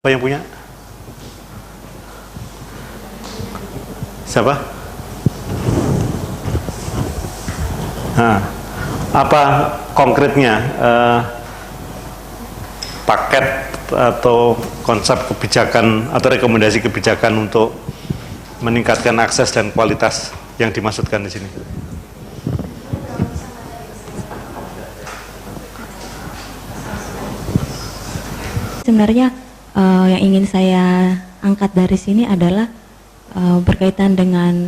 Apa yang punya? Siapa? Nah, apa konkretnya paket atau konsep kebijakan atau rekomendasi kebijakan untuk meningkatkan akses dan kualitas yang dimaksudkan di sini? Sebenarnya yang ingin saya angkat dari sini adalah berkaitan dengan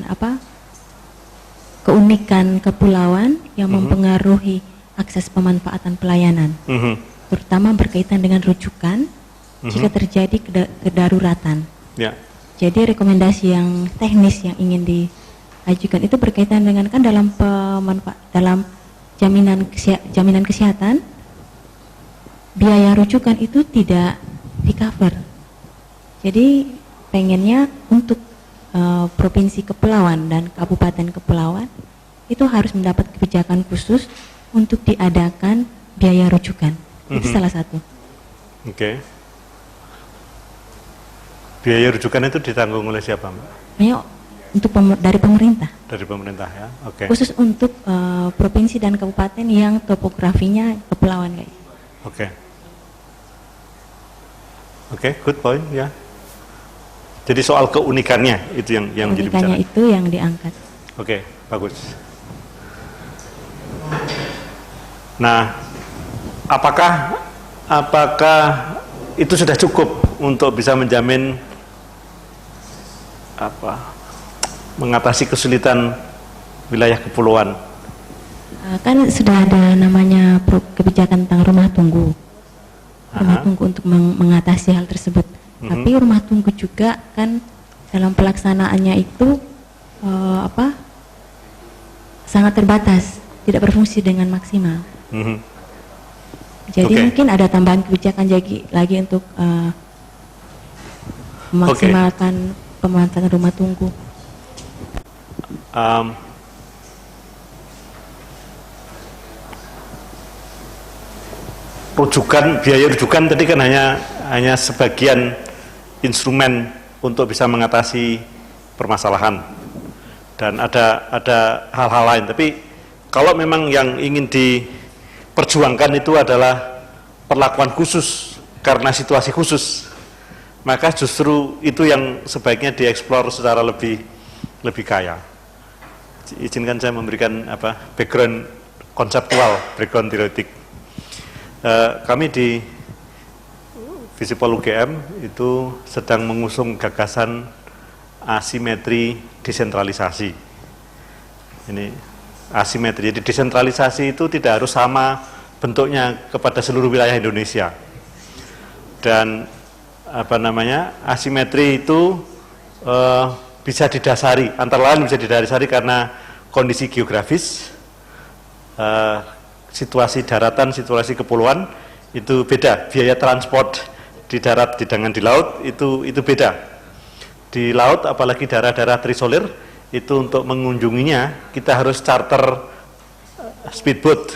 keunikan kepulauan yang mempengaruhi akses pemanfaatan pelayanan, terutama berkaitan dengan rujukan jika terjadi kedaruratan. Ya. Jadi rekomendasi yang teknis yang ingin diajukan itu berkaitan dengan dalam jaminan kesehatan, biaya rujukan itu tidak di-cover. Jadi pengennya untuk provinsi kepulauan dan kabupaten kepulauan itu harus mendapat kebijakan khusus untuk diadakan biaya rujukan. Itu salah satu. Oke. Biaya rujukan itu ditanggung oleh siapa, Mbak? Untuk dari pemerintah. Dari pemerintah ya. Oke. Khusus untuk provinsi dan kabupaten yang topografinya kepulauan kayak. Oke. Oke, good point ya. Jadi soal keunikannya itu yang menjadi bicara. Keunikannya itu yang diangkat. Oke, bagus. Nah, apakah itu sudah cukup untuk bisa menjamin mengatasi kesulitan wilayah kepulauan? Kan sudah ada namanya kebijakan tentang rumah tunggu. Rumah tunggu untuk mengatasi hal tersebut. Tapi rumah tunggu juga kan dalam pelaksanaannya itu sangat terbatas, tidak berfungsi dengan maksimal. Jadi mungkin ada tambahan kebijakan lagi untuk memaksimalkan pemanfaatan rumah tunggu. Biaya rujukan tadi kan hanya sebagian instrumen untuk bisa mengatasi permasalahan, dan ada hal-hal lain. Tapi kalau memang yang ingin diperjuangkan itu adalah perlakuan khusus karena situasi khusus, maka justru itu yang sebaiknya dieksplor secara lebih kaya. Izinkan saya memberikan background konseptual, background teoretik. Kami di Visipol UGM itu sedang mengusung gagasan asimetri desentralisasi. Ini asimetri, jadi desentralisasi itu tidak harus sama bentuknya kepada seluruh wilayah Indonesia. Dan asimetri itu bisa didasari, antara lain bisa didasari karena kondisi geografis, situasi daratan, situasi kepulauan itu beda. Biaya transport di darat dengan di laut itu beda. Di laut apalagi daerah-daerah terisolir itu untuk mengunjunginya kita harus charter speedboat.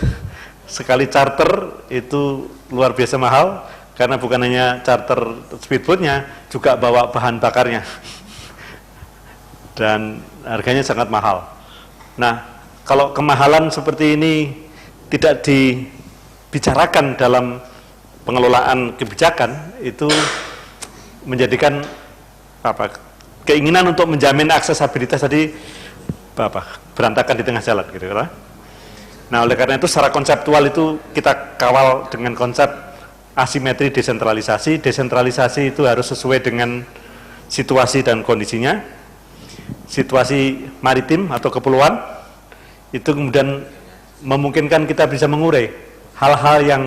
Sekali charter itu luar biasa mahal karena bukan hanya charter speedboatnya, juga bawa bahan bakarnya dan harganya sangat mahal. Nah, kalau kemahalan seperti ini tidak dibicarakan dalam pengelolaan kebijakan, itu menjadikan keinginan untuk menjamin aksesabilitas tadi berantakan di tengah jalan gitu. Nah, oleh karena itu secara konseptual itu kita kawal dengan konsep asimetri desentralisasi. Desentralisasi itu harus sesuai dengan situasi dan kondisinya. Situasi maritim atau kepulauan itu kemudian memungkinkan kita bisa mengurai hal-hal yang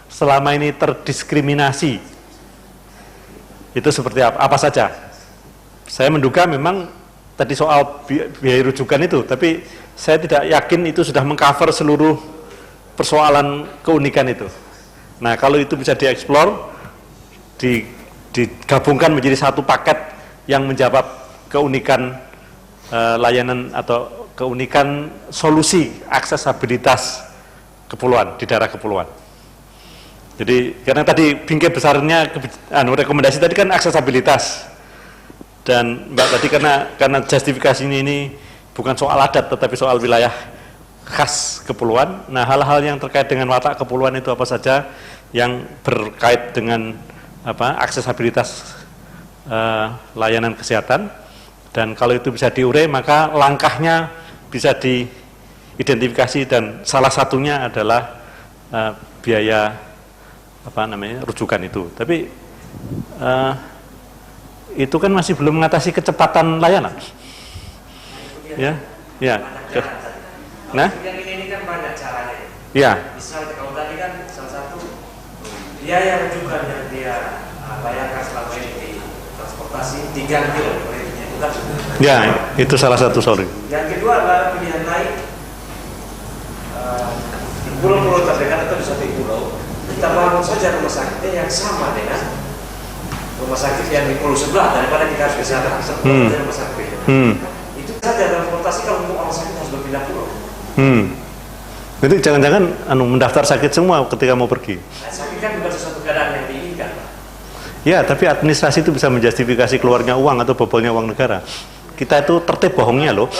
selama ini terdiskriminasi. Itu seperti apa saja? Saya menduga memang tadi soal biaya rujukan itu, tapi saya tidak yakin itu sudah mengcover seluruh persoalan keunikan itu. Nah, kalau itu bisa dieksplor, digabungkan menjadi satu paket yang menjawab keunikan layanan atau keunikan solusi aksesabilitas kepulauan di daerah kepulauan. Jadi karena tadi bingkai besarnya rekomendasi tadi kan aksesabilitas, dan Mbak tadi karena justifikasi ini bukan soal adat tetapi soal wilayah khas kepulauan. Nah, hal-hal yang terkait dengan watak kepulauan itu apa saja yang berkait dengan aksesabilitas layanan kesehatan, dan kalau itu bisa diurai maka langkahnya bisa diidentifikasi, dan salah satunya adalah biaya rujukan itu. Tapi itu kan masih belum mengatasi kecepatan layanan. Ya. Nah, ini kan banyak caranya. Ya. Misalnya kalau tadi kan salah satu biaya rujukan yang dia bayarkan selama ini di transportasi diganti oleh pemerintah, itu kan. Ya, itu salah satu sorry. Yang kedua adalah pilihan lain di pulau-pulau terdekat atau di satu pulau kita bangun saja rumah sakitnya yang sama dengan rumah sakit yang di pulau sebelah, daripada kita harus kesehatan rumah sakit. Itu saja transportasi kalau untuk orang sakit harus berpindah pulau. Jadi jangan-jangan mendaftar sakit semua ketika mau pergi. Nah, sakit kan bukan sesuatu keadaan yang diinginkan. Ya, tapi administrasi itu bisa menjustifikasi keluarnya uang atau bobolnya uang negara. Kita itu tertib bohongnya loh.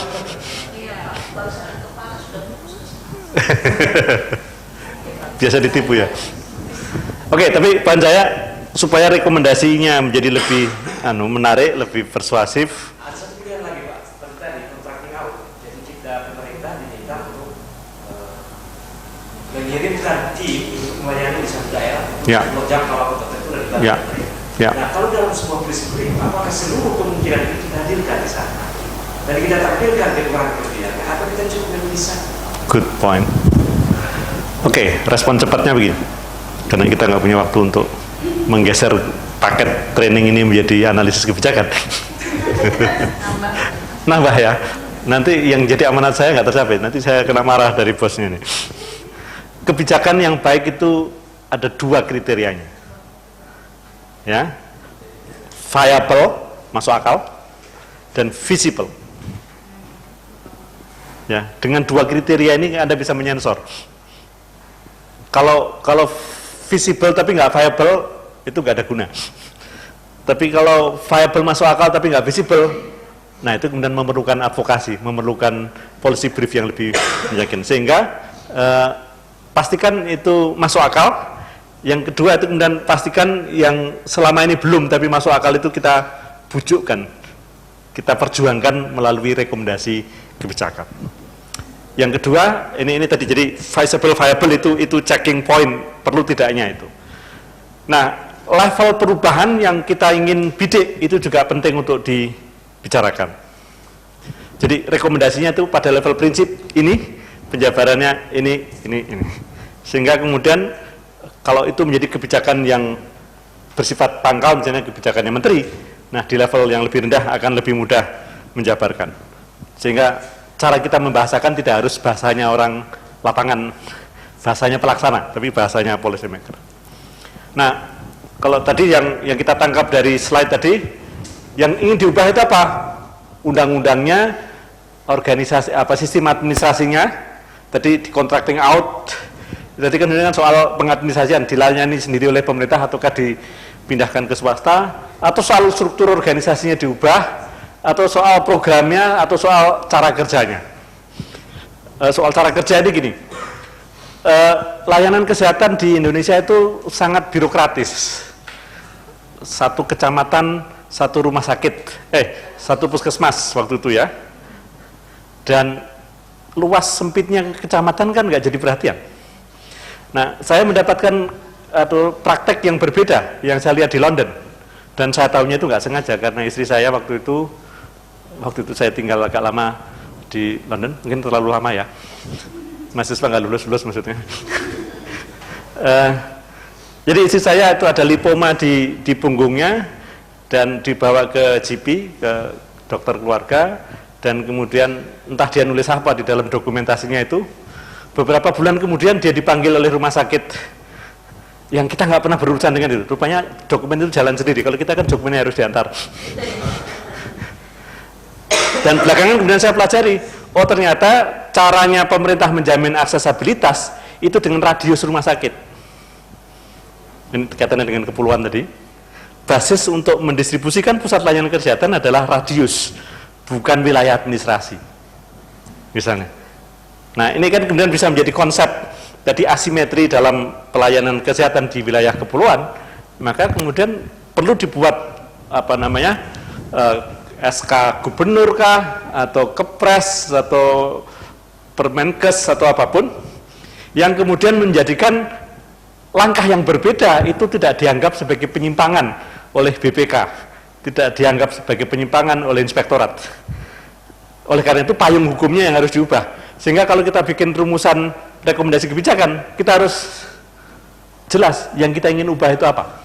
Biasa ditipu ya. Oke, tapi poin saya supaya rekomendasinya menjadi lebih menarik, lebih persuasif. Ada satu pilihan lagi Pak, seperti tadi contracting out. Jadi kita pemerintah diminta untuk mengirimkan tim untuk melayani di satu daerah untuk jangka waktu tertentu dari daerah. Nah, kalau dalam sebuah prinsip apakah seluruh kemungkinan itu kita hadirkan di sana dan kita tampilkan kekurangan kelebihannya, atau kita cukup bisa? Good point. Oke, respon cepatnya begini. Karena kita nggak punya waktu untuk menggeser paket training ini menjadi analisis kebijakan. Nambah ya. Nanti yang jadi amanat saya nggak tercapai. Nanti saya kena marah dari bosnya nih. Kebijakan yang baik itu ada 2 kriterianya. Ya. Viable, masuk akal, dan visible. Ya, dengan 2 kriteria ini Anda bisa menyensor. Kalau visible tapi nggak viable, itu nggak ada guna. Tapi kalau viable masuk akal tapi nggak visible, nah itu kemudian memerlukan advokasi, memerlukan policy brief yang lebih meyakinkan. Sehingga pastikan itu masuk akal. Yang kedua itu kemudian pastikan yang selama ini belum tapi masuk akal itu kita bujukkan, kita perjuangkan melalui rekomendasi kebijakan. Yang kedua, ini tadi jadi viable itu checking point, perlu tidaknya itu. Nah, level perubahan yang kita ingin bidik itu juga penting untuk dibicarakan. Jadi rekomendasinya itu pada level prinsip ini, penjabarannya ini. Sehingga kemudian kalau itu menjadi kebijakan yang bersifat pangkal, misalnya kebijakannya menteri, nah di level yang lebih rendah akan lebih mudah menjabarkan. Sehingga cara kita membahasakan tidak harus bahasanya orang lapangan, bahasanya pelaksana, tapi bahasanya policy maker. Nah, kalau tadi yang kita tangkap dari slide tadi, yang ingin diubah itu apa? Undang-undangnya, organisasi, sistem administrasinya, tadi di contracting out, tadi kan soal pengadministrasian, dilayani sendiri oleh pemerintah ataukah dipindahkan ke swasta, atau soal struktur organisasinya diubah, atau soal programnya, atau soal cara kerjanya. Soal cara kerja ini gini, layanan kesehatan di Indonesia itu sangat birokratis. Satu kecamatan, satu rumah sakit, satu puskesmas waktu itu ya. Dan luas sempitnya kecamatan kan nggak jadi perhatian. Nah, saya mendapatkan praktek yang berbeda yang saya lihat di London. Dan saya tahunya itu nggak sengaja karena istri saya waktu itu saya tinggal agak lama di London, mungkin terlalu lama ya, mahasiswa nggak lulus maksudnya. Jadi istri saya itu ada lipoma di punggungnya dan dibawa ke GP, ke dokter keluarga, dan kemudian entah dia nulis apa di dalam dokumentasinya itu. Beberapa bulan kemudian dia dipanggil oleh rumah sakit yang kita nggak pernah berurusan dengan itu. Rupanya dokumen itu jalan sendiri. Kalau kita kan dokumennya harus diantar. Dan belakangan kemudian saya pelajari, oh ternyata caranya pemerintah menjamin aksesabilitas itu dengan radius rumah sakit. ini kaitannya dengan kepulauan tadi, basis untuk mendistribusikan pusat layanan kesehatan adalah radius, bukan wilayah administrasi, misalnya. Nah, ini kan kemudian bisa menjadi konsep tadi asimetri dalam pelayanan kesehatan di wilayah kepulauan, maka kemudian perlu dibuat SK gubernur kah, atau kepres, atau permenkes, atau apapun, yang kemudian menjadikan langkah yang berbeda itu tidak dianggap sebagai penyimpangan oleh BPK, tidak dianggap sebagai penyimpangan oleh inspektorat. Oleh karena itu payung hukumnya yang harus diubah, sehingga kalau kita bikin rumusan rekomendasi kebijakan, kita harus jelas yang kita ingin ubah itu apa.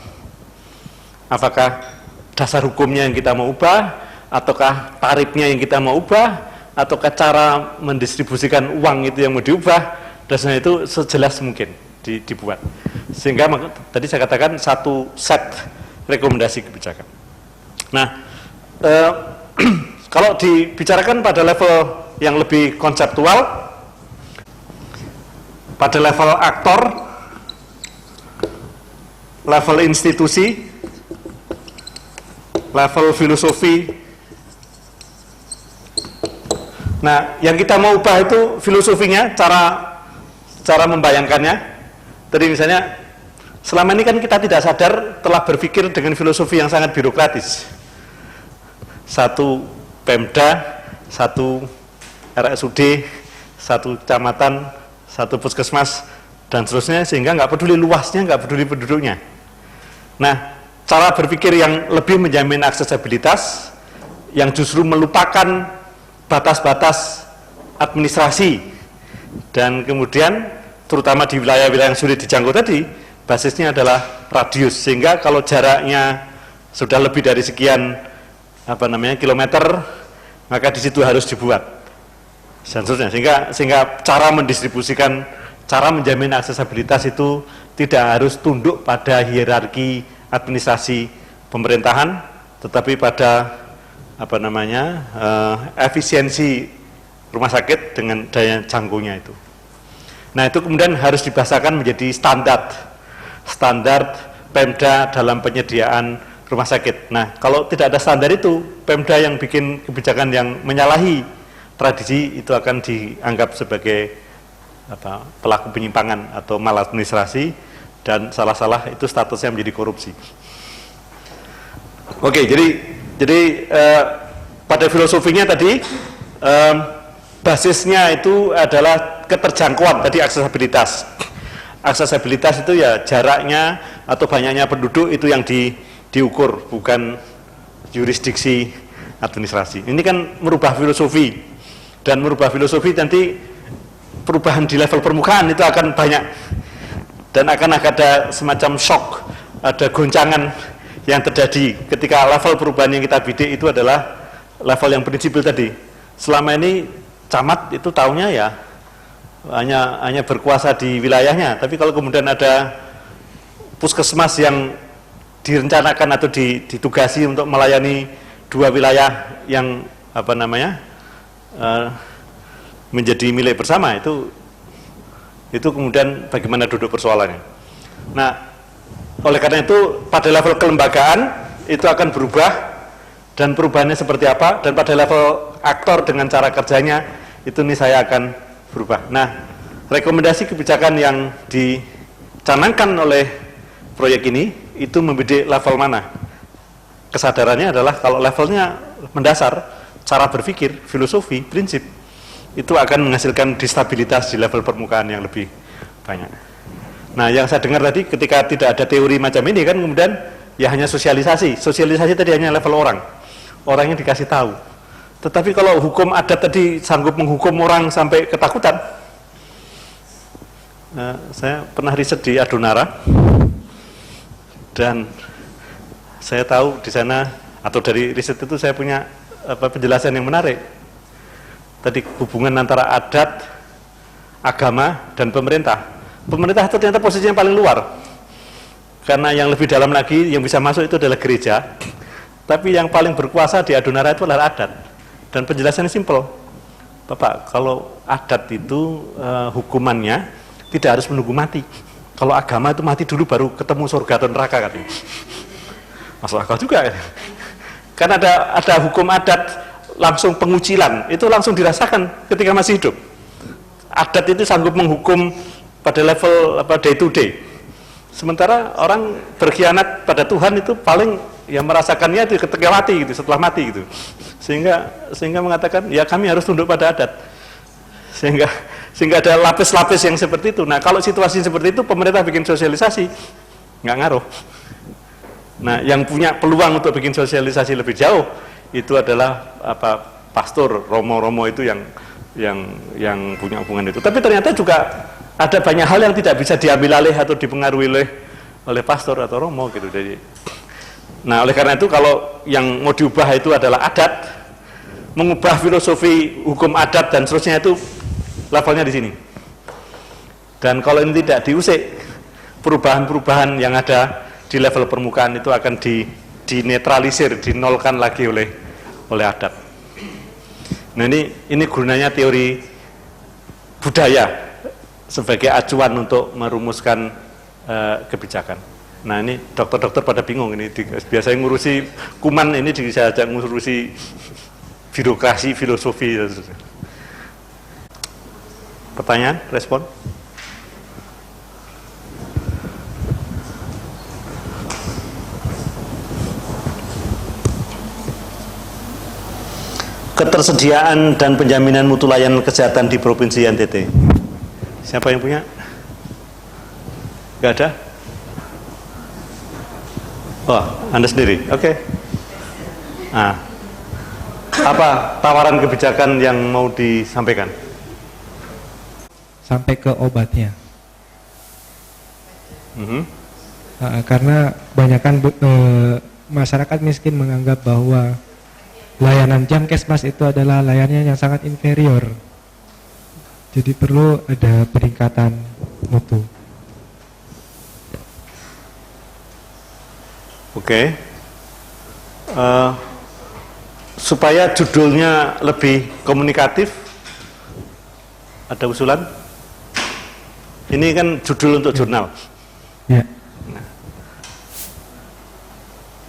Apakah dasar hukumnya yang kita mau ubah, ataukah tarifnya yang kita mau ubah, ataukah cara mendistribusikan uang itu yang mau diubah. Dan itu sejelas mungkin dibuat, sehingga tadi saya katakan satu set rekomendasi kebijakan. Nah, kalau dibicarakan pada level yang lebih konseptual, pada level aktor, level institusi, level filosofi. Nah, yang kita mau ubah itu filosofinya, cara membayangkannya. Tadi misalnya, selama ini kan kita tidak sadar telah berpikir dengan filosofi yang sangat birokratis. Satu Pemda, satu RSUD, satu kecamatan, satu puskesmas, dan seterusnya, sehingga nggak peduli luasnya, nggak peduli penduduknya. Nah, cara berpikir yang lebih menjamin aksesibilitas, yang justru melupakan batas-batas administrasi, dan kemudian terutama di wilayah-wilayah yang sulit dijangkau tadi, basisnya adalah radius, sehingga kalau jaraknya sudah lebih dari sekian kilometer, maka di situ harus dibuat dan seterusnya, sehingga cara mendistribusikan, cara menjamin aksesibilitas itu tidak harus tunduk pada hierarki administrasi pemerintahan, tetapi pada efisiensi rumah sakit dengan daya jangkaunya itu. Nah, itu kemudian harus dibahasakan menjadi standar Pemda dalam penyediaan rumah sakit. Nah, kalau tidak ada standar itu, Pemda yang bikin kebijakan yang menyalahi tradisi itu akan dianggap sebagai pelaku penyimpangan atau maladministrasi, dan salah-salah itu statusnya menjadi korupsi. Oke, jadi pada filosofinya tadi basisnya itu adalah keterjangkauan, tadi aksesibilitas. Aksesibilitas itu ya jaraknya atau banyaknya penduduk itu yang diukur, bukan jurisdiksi administrasi. Ini kan merubah filosofi, dan merubah filosofi nanti perubahan di level permukaan itu akan banyak, dan akan ada semacam shock, ada goncangan yang terjadi ketika level perubahan yang kita bidik itu adalah level yang prinsipil tadi. Selama ini camat itu taunya ya hanya berkuasa di wilayahnya, tapi kalau kemudian ada puskesmas yang direncanakan atau ditugasi untuk melayani dua wilayah yang menjadi milik bersama, itu kemudian bagaimana duduk persoalannya. Nah, oleh karena itu pada level kelembagaan itu akan berubah, dan perubahannya seperti apa, dan pada level aktor dengan cara kerjanya itu nih saya akan berubah. Nah, rekomendasi kebijakan yang dicanangkan oleh proyek ini itu membidik level mana. Kesadarannya adalah kalau levelnya mendasar, cara berpikir, filosofi, prinsip, itu akan menghasilkan distabilitas di level permukaan yang lebih banyak. Nah, yang saya dengar tadi ketika tidak ada teori macam ini kan kemudian ya hanya sosialisasi tadi hanya level orangnya dikasih tahu. Tetapi kalau hukum adat tadi sanggup menghukum orang sampai ketakutan. Saya pernah riset di Adonara, dan saya tahu di sana, atau dari riset itu saya punya penjelasan yang menarik. Tadi hubungan antara adat, agama, dan pemerintah. Pemerintah itu ternyata posisinya paling luar, karena yang lebih dalam lagi yang bisa masuk itu adalah gereja. Tapi yang paling berkuasa di Adonara itu adalah adat. Dan penjelasannya simpel, Bapak, kalau adat itu hukumannya tidak harus menunggu mati. kalau agama itu mati dulu baru ketemu surga atau neraka katanya. Masuk akal juga ya. Kan ada hukum adat langsung pengucilan, itu langsung dirasakan ketika masih hidup. Adat itu sanggup menghukum pada level day to day. Sementara orang berkhianat pada Tuhan itu paling ya merasakannya itu ketika mati gitu, setelah mati gitu. Sehingga mengatakan ya kami harus tunduk pada adat. Sehingga ada lapis-lapis yang seperti itu. Nah, kalau situasi seperti itu pemerintah bikin sosialisasi nggak ngaruh. Nah, yang punya peluang untuk bikin sosialisasi lebih jauh itu adalah pastor, romo-romo itu yang punya hubungan itu. Tapi ternyata juga ada banyak hal yang tidak bisa diambil alih atau dipengaruhi oleh pastor atau romo gitu. Jadi, nah oleh karena itu kalau yang mau diubah itu adalah adat, mengubah filosofi hukum adat dan seterusnya itu levelnya di sini. Dan kalau ini tidak diusik, perubahan-perubahan yang ada di level permukaan itu akan dinetralisir, dinolkan lagi oleh adat. Nah ini gunanya teori budaya sebagai acuan untuk merumuskan kebijakan. Nah ini dokter-dokter pada bingung ini, biasanya ngurusi kuman ini diajak ngurusi birokrasi, filosofi. Pertanyaan, respon? Ketersediaan dan penjaminan mutu layanan kesehatan di Provinsi NTT. Siapa yang punya? Gak ada? Oh, Anda sendiri, oke. Nah, apa tawaran kebijakan yang mau disampaikan? Sampai ke obatnya. Karena banyakkan masyarakat miskin menganggap bahwa layanan Jamkesmas itu adalah layanan yang sangat inferior. Jadi perlu ada peningkatan mutu. Oke. Supaya judulnya lebih komunikatif, ada usulan? Ini kan judul untuk jurnal. Ya. Nah,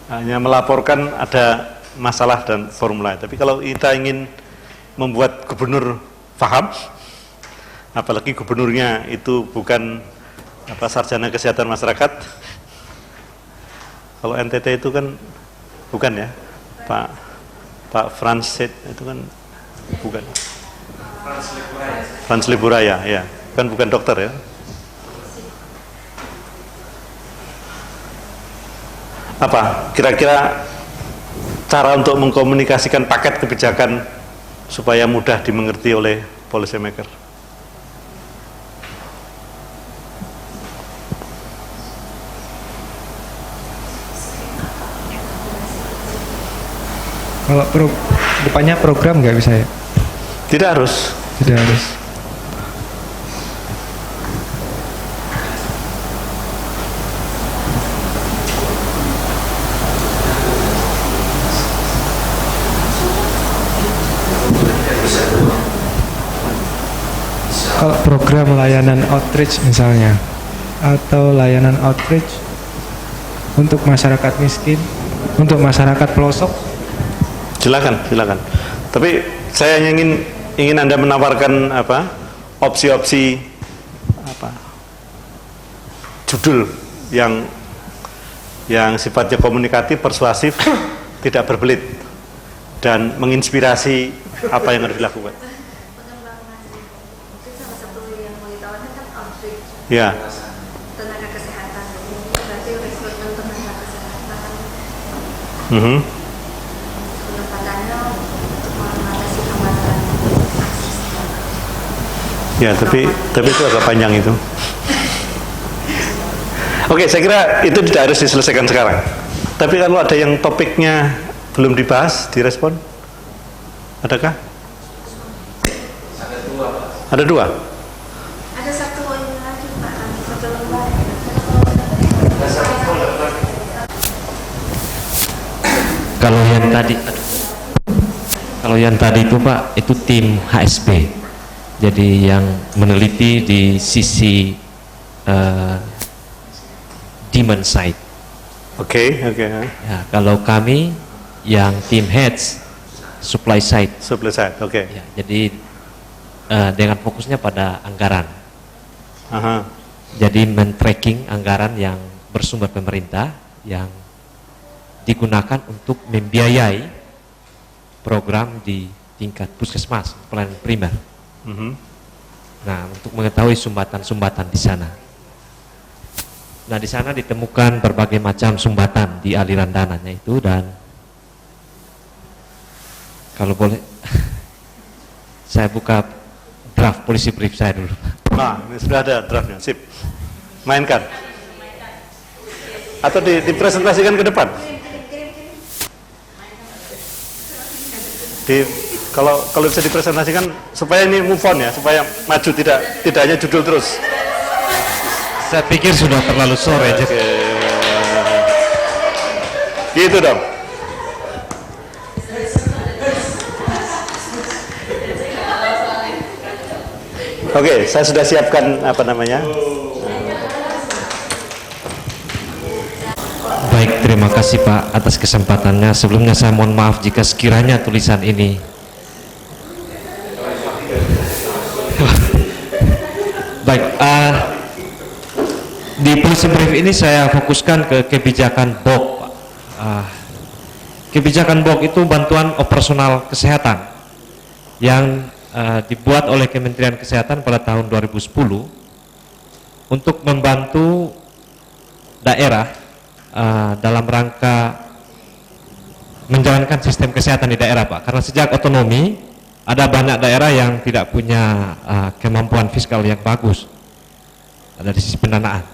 hanya melaporkan ada masalah dan formula. Tapi kalau kita ingin membuat gubernur paham, apalagi gubernurnya itu bukan sarjana kesehatan masyarakat. Kalau NTT itu kan bukan ya, Pak Franz itu kan bukan. Franz Liburaya, ya, kan bukan dokter ya. Apa kira-kira cara untuk mengkomunikasikan paket kebijakan supaya mudah dimengerti oleh policy maker? Kalau depannya program nggak bisa ya? Tidak harus. Tidak harus. Kalau program layanan outreach misalnya, atau layanan outreach untuk masyarakat miskin, untuk masyarakat pelosok, silakan. Tapi saya ingin Anda menawarkan opsi-opsi judul yang sifatnya komunikatif, persuasif, tidak berbelit dan menginspirasi apa yang harus dilakukan. Ya. Tenaga kesehatan, berarti rekrutmen tenaga kesehatan. Pendapatannya mengatasi hambatan akses. Ya, tapi itu agak panjang itu. Oke, saya kira itu tidak harus diselesaikan sekarang. Tapi kalau ada yang topiknya belum dibahas, direspon, adakah? Ada dua. Ada satu lagi Pak, satu lembar. Kalau yang tadi itu Pak, itu tim HSP. Jadi yang meneliti di sisi demand side. Oke. Ya, kalau kami yang tim heads supply side. Supply side, oke. Ya, jadi dengan fokusnya pada anggaran. Aha. Jadi men-tracking anggaran yang bersumber pemerintah yang digunakan untuk membiayai program di tingkat puskesmas, pelayanan primer. Nah, untuk mengetahui sumbatan-sumbatan di sana. Nah, di sana ditemukan berbagai macam sumbatan di aliran dananya itu, dan kalau boleh saya buka draft polisi brief saya dulu. Nah, ini sudah ada draftnya, sip. Mainkan. Atau dipresentasikan ke depan. Kalau bisa dipresentasikan supaya ini move on ya, supaya maju, tidak hanya judul terus. Saya pikir sudah terlalu sore. Oke. Gitu dong. Oke, saya sudah siapkan apa namanya. Baik, terima kasih Pak atas kesempatannya. Sebelumnya saya mohon maaf jika sekiranya tulisan ini baik. Di polisi brief ini saya fokuskan ke kebijakan BOK, Pak. Kebijakan BOK itu bantuan operasional kesehatan yang dibuat oleh Kementerian Kesehatan pada tahun 2010 untuk membantu daerah dalam rangka menjalankan sistem kesehatan di daerah, Pak. Karena sejak otonomi ada banyak daerah yang tidak punya kemampuan fiskal yang bagus dari sisi pendanaan.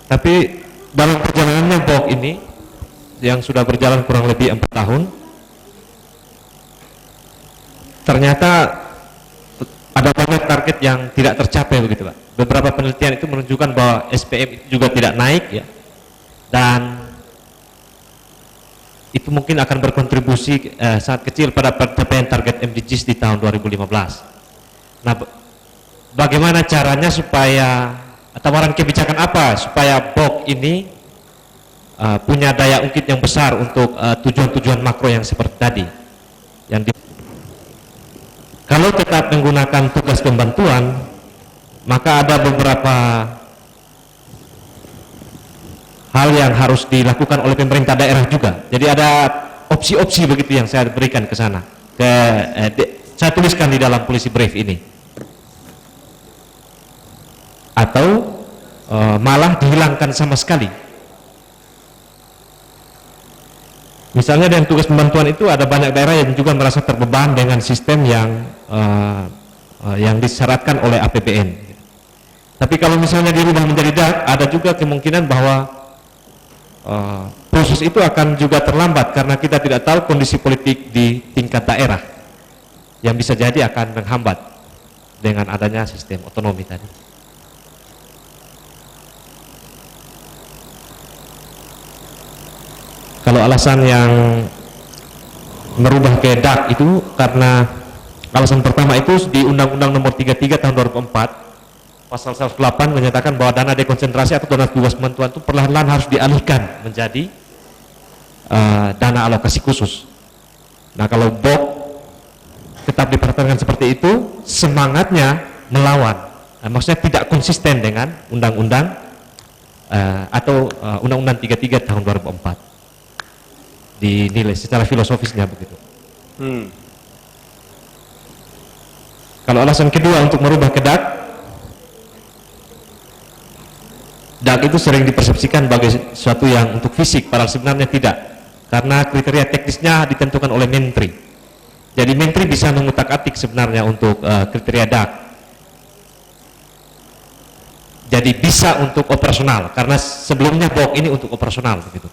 Tapi dalam perjalanannya BOK ini yang sudah berjalan kurang lebih 4 tahun, ternyata ada banyak target yang tidak tercapai begitu, Pak. Beberapa penelitian itu menunjukkan bahwa SPM itu juga tidak naik ya, dan itu mungkin akan berkontribusi sangat kecil pada pencapaian target MDGs di tahun 2015. Nah, bagaimana caranya supaya, tawaran kebijakan apa supaya BOK ini punya daya ungkit yang besar untuk tujuan-tujuan makro yang seperti tadi, yang kalau tetap menggunakan tugas pembantuan, maka ada beberapa hal yang harus dilakukan oleh pemerintah daerah juga. Jadi ada opsi-opsi begitu yang saya berikan ke sana. Saya tuliskan di dalam polisi brief ini. Atau malah dihilangkan sama sekali. Misalnya dengan tugas pembantuan itu ada banyak daerah yang juga merasa terbeban dengan sistem yang disyaratkan oleh APBN. Tapi kalau misalnya dirubah menjadi DAK, ada juga kemungkinan bahwa proses itu akan juga terlambat karena kita tidak tahu kondisi politik di tingkat daerah yang bisa jadi akan menghambat dengan adanya sistem otonomi tadi. Kalau alasan yang merubah ke DAK itu karena alasan pertama itu di Undang-Undang Nomor 33 Tahun 2004 Pasal 108 menyatakan bahwa dana dekonsentrasi atau dana tugas pembantuan itu perlahan-lahan harus dialihkan menjadi dana alokasi khusus. Nah, kalau BOK tetap dipertahankan seperti itu, semangatnya melawan, maksudnya tidak konsisten dengan undang-undang atau Undang-Undang 33 Tahun 2004. Dinilai secara filosofisnya begitu. Kalau alasan kedua untuk merubah ke DAK, DAK itu sering dipersepsikan sebagai sesuatu yang untuk fisik, padahal sebenarnya tidak, karena kriteria teknisnya ditentukan oleh Menteri. Jadi Menteri bisa mengutak-atik sebenarnya untuk kriteria DAK. Jadi bisa untuk operasional, karena sebelumnya BOK ini untuk operasional begitu.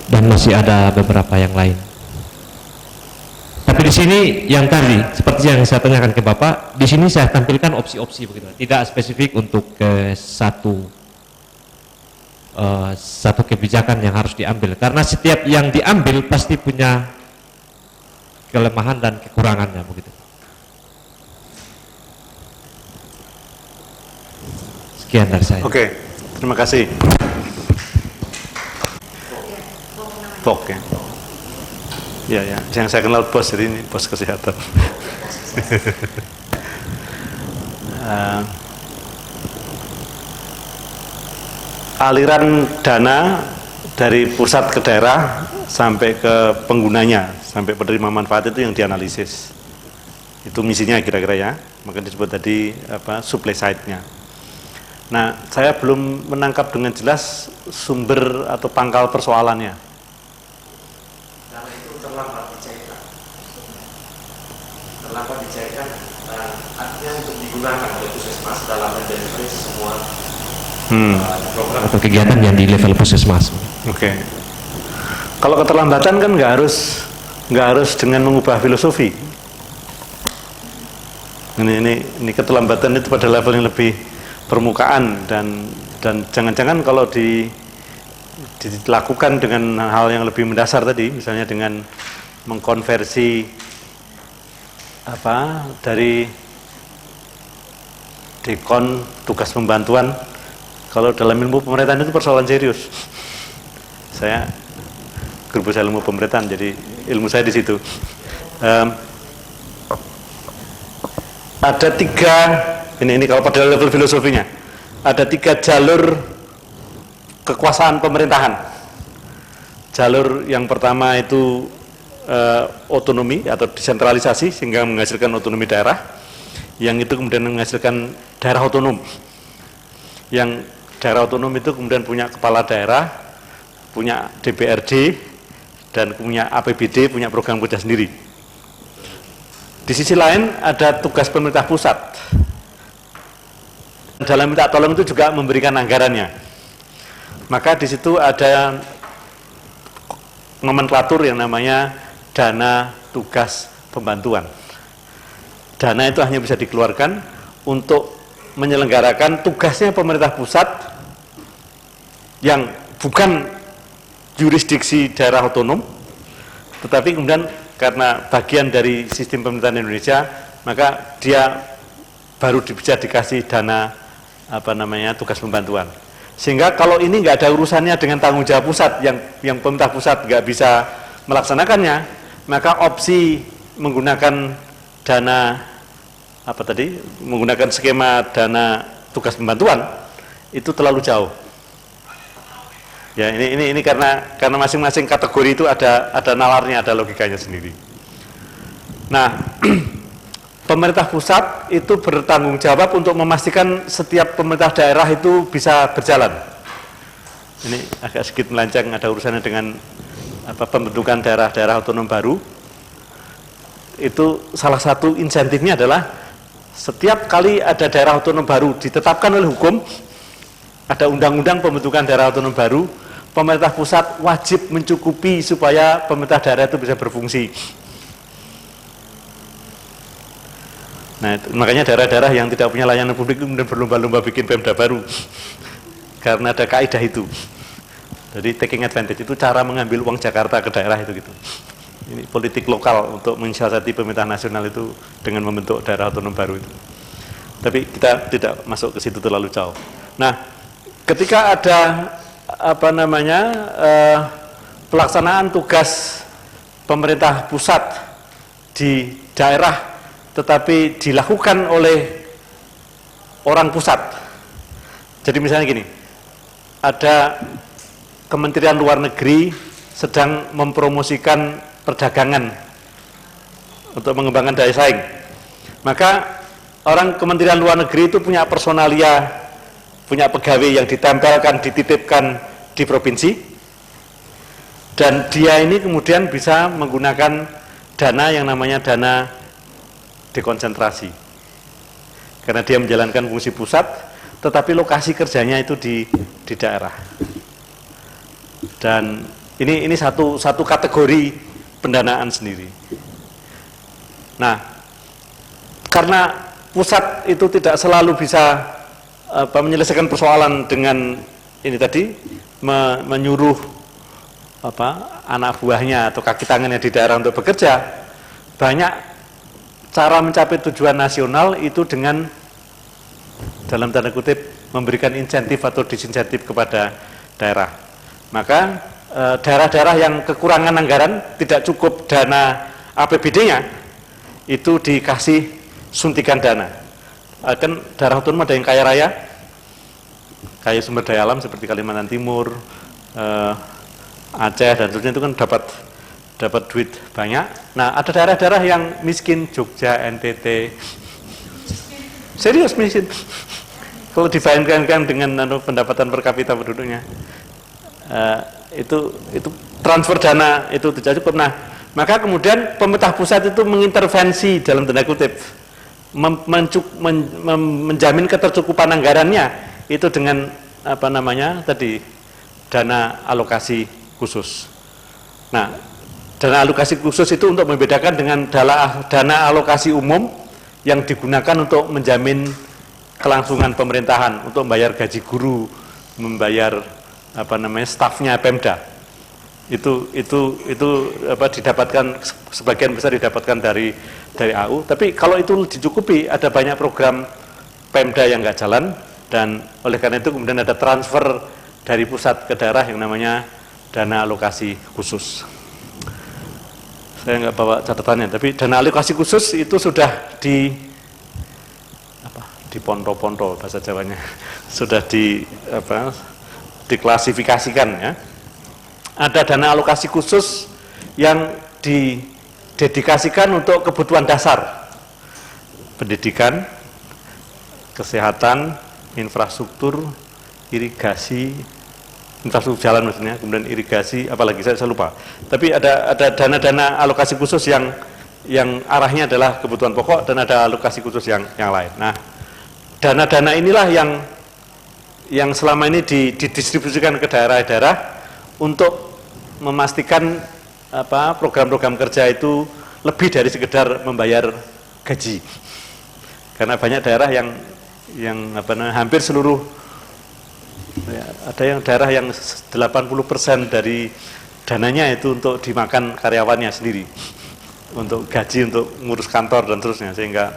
Dan masih ada beberapa yang lain. Tapi di sini yang tadi seperti yang saya tanyakan ke Bapak, di sini saya tampilkan opsi-opsi begitu, tidak spesifik untuk satu kebijakan yang harus diambil, karena setiap yang diambil pasti punya kelemahan dan kekurangannya begitu. Sekian dari saya. Oke, terima kasih. Bok ya. Ya, ya. Yang saya kenal bos, jadi ini bos kesehatan. Aliran dana dari pusat ke daerah sampai ke penggunanya, sampai penerima manfaat itu yang dianalisis. Itu misinya kira-kira ya, maka disebut tadi supply side-nya. Nah, saya belum menangkap dengan jelas sumber atau pangkal persoalannya. Karena itu terlambat dicairkan. Terlambat dicairkan, artinya untuk digunakan oleh puskesmas dalam mendelivery semua program Atau kegiatan yang di level puskesmas. Oke. Kalau keterlambatan kan nggak harus dengan mengubah filosofi. Ini keterlambatan itu pada level yang lebih permukaan dan jangan-jangan kalau dilakukan dengan hal yang lebih mendasar tadi, misalnya dengan mengkonversi dari dekon tugas pembantuan. Kalau dalam ilmu pemerintahan itu persoalan serius. Saya guru besar ilmu pemerintahan, jadi ilmu saya di situ. Ada 3, ini kalau pada level filosofinya, ada 3 jalur kekuasaan pemerintahan. Jalur yang pertama itu otonomi atau desentralisasi sehingga menghasilkan otonomi daerah, yang itu kemudian menghasilkan daerah otonom. Yang daerah otonom itu kemudian punya kepala daerah, punya DPRD, dan punya APBD, punya program kerja sendiri. Di sisi lain ada tugas pemerintah pusat. Dalam minta tolong itu juga memberikan anggarannya. Maka di situ ada nomenklatur yang namanya dana tugas pembantuan. Dana itu hanya bisa dikeluarkan untuk menyelenggarakan tugasnya pemerintah pusat yang bukan jurisdiksi daerah otonom, tetapi kemudian karena bagian dari sistem pemerintahan Indonesia, maka dia baru bisa dikasih dana tugas pembantuan. Sehingga kalau ini nggak ada urusannya dengan tanggung jawab pusat, yang pemerintah pusat nggak bisa melaksanakannya, maka opsi menggunakan dana menggunakan skema dana tugas pembantuan itu terlalu jauh. Ya, ini karena masing-masing kategori itu ada nalarnya, ada logikanya sendiri. Nah, pemerintah pusat itu bertanggung jawab untuk memastikan setiap pemerintah daerah itu bisa berjalan. Ini agak sedikit melenceng, ada urusannya dengan pembentukan daerah-daerah otonom baru. Itu salah satu insentifnya adalah setiap kali ada daerah otonom baru ditetapkan oleh hukum, ada undang-undang pembentukan daerah otonom baru, pemerintah pusat wajib mencukupi supaya pemerintah daerah itu bisa berfungsi. Nah, makanya daerah-daerah yang tidak punya layanan publik kemudian berlomba-lomba bikin Pemda baru, karena ada kaidah itu. Jadi taking advantage itu cara mengambil uang Jakarta ke daerah itu gitu. Ini politik lokal untuk mensiasati pemerintahan nasional itu dengan membentuk daerah otonom baru itu. Tapi kita tidak masuk ke situ terlalu jauh. Nah, ketika ada pelaksanaan tugas pemerintah pusat di daerah, tetapi dilakukan oleh orang pusat. Jadi misalnya gini, ada Kementerian Luar Negeri sedang mempromosikan perdagangan untuk mengembangkan daya saing. Maka orang Kementerian Luar Negeri itu punya personalia, punya pegawai yang ditempelkan, dititipkan di provinsi, dan dia ini kemudian bisa menggunakan dana yang namanya dana dekonsentrasi, karena dia menjalankan fungsi pusat, tetapi lokasi kerjanya itu di daerah. Dan ini satu kategori pendanaan sendiri. Nah, karena pusat itu tidak selalu bisa menyelesaikan persoalan dengan ini tadi, menyuruh anak buahnya atau kaki tangannya di daerah untuk bekerja, banyak cara mencapai tujuan nasional itu dengan dalam tanda kutip memberikan insentif atau disinsentif kepada daerah. Maka daerah-daerah yang kekurangan anggaran, tidak cukup dana APBD-nya, itu dikasih suntikan dana. Kan daerah otonom ada yang kaya raya, kaya sumber daya alam seperti Kalimantan Timur, Aceh dan seterusnya, itu kan dapat duit banyak. Nah, ada daerah-daerah yang miskin, Jogja, NTT, serius miskin. Kalau dibandingkan dengan pendapatan per kapita penduduknya, itu transfer dana itu tidak cukup. Nah, maka kemudian pemerintah pusat itu mengintervensi dalam tanda kutip, menjamin ketercukupan anggarannya itu dengan apa namanya tadi, dana alokasi khusus. Nah, dana alokasi khusus itu untuk membedakan dengan dana alokasi umum yang digunakan untuk menjamin kelangsungan pemerintahan, untuk membayar gaji guru, membayar apa namanya stafnya Pemda. Itu didapatkan, sebagian besar didapatkan dari AU. Tapi kalau itu dicukupi, ada banyak program Pemda yang nggak jalan, dan oleh karena itu kemudian ada transfer dari pusat ke daerah yang namanya dana alokasi khusus. Saya nggak bawa catatannya, tapi dana alokasi khusus itu sudah diponto-ponto bahasa Jawanya, sudah diklasifikasikan ya. Ada dana alokasi khusus yang didedikasikan untuk kebutuhan dasar, pendidikan, kesehatan, infrastruktur, irigasi, infrastruktur jalan maksudnya, kemudian irigasi, apalagi saya lupa. Tapi ada dana-dana alokasi khusus yang arahnya adalah kebutuhan pokok, dan ada alokasi khusus yang lain. Nah, dana-dana inilah yang selama ini didistribusikan ke daerah-daerah untuk memastikan program-program kerja itu lebih dari sekedar membayar gaji. Karena banyak daerah yang hampir seluruh, ada yang daerah yang 80% dari dananya itu untuk dimakan karyawannya sendiri, untuk gaji, untuk ngurus kantor dan seterusnya. Sehingga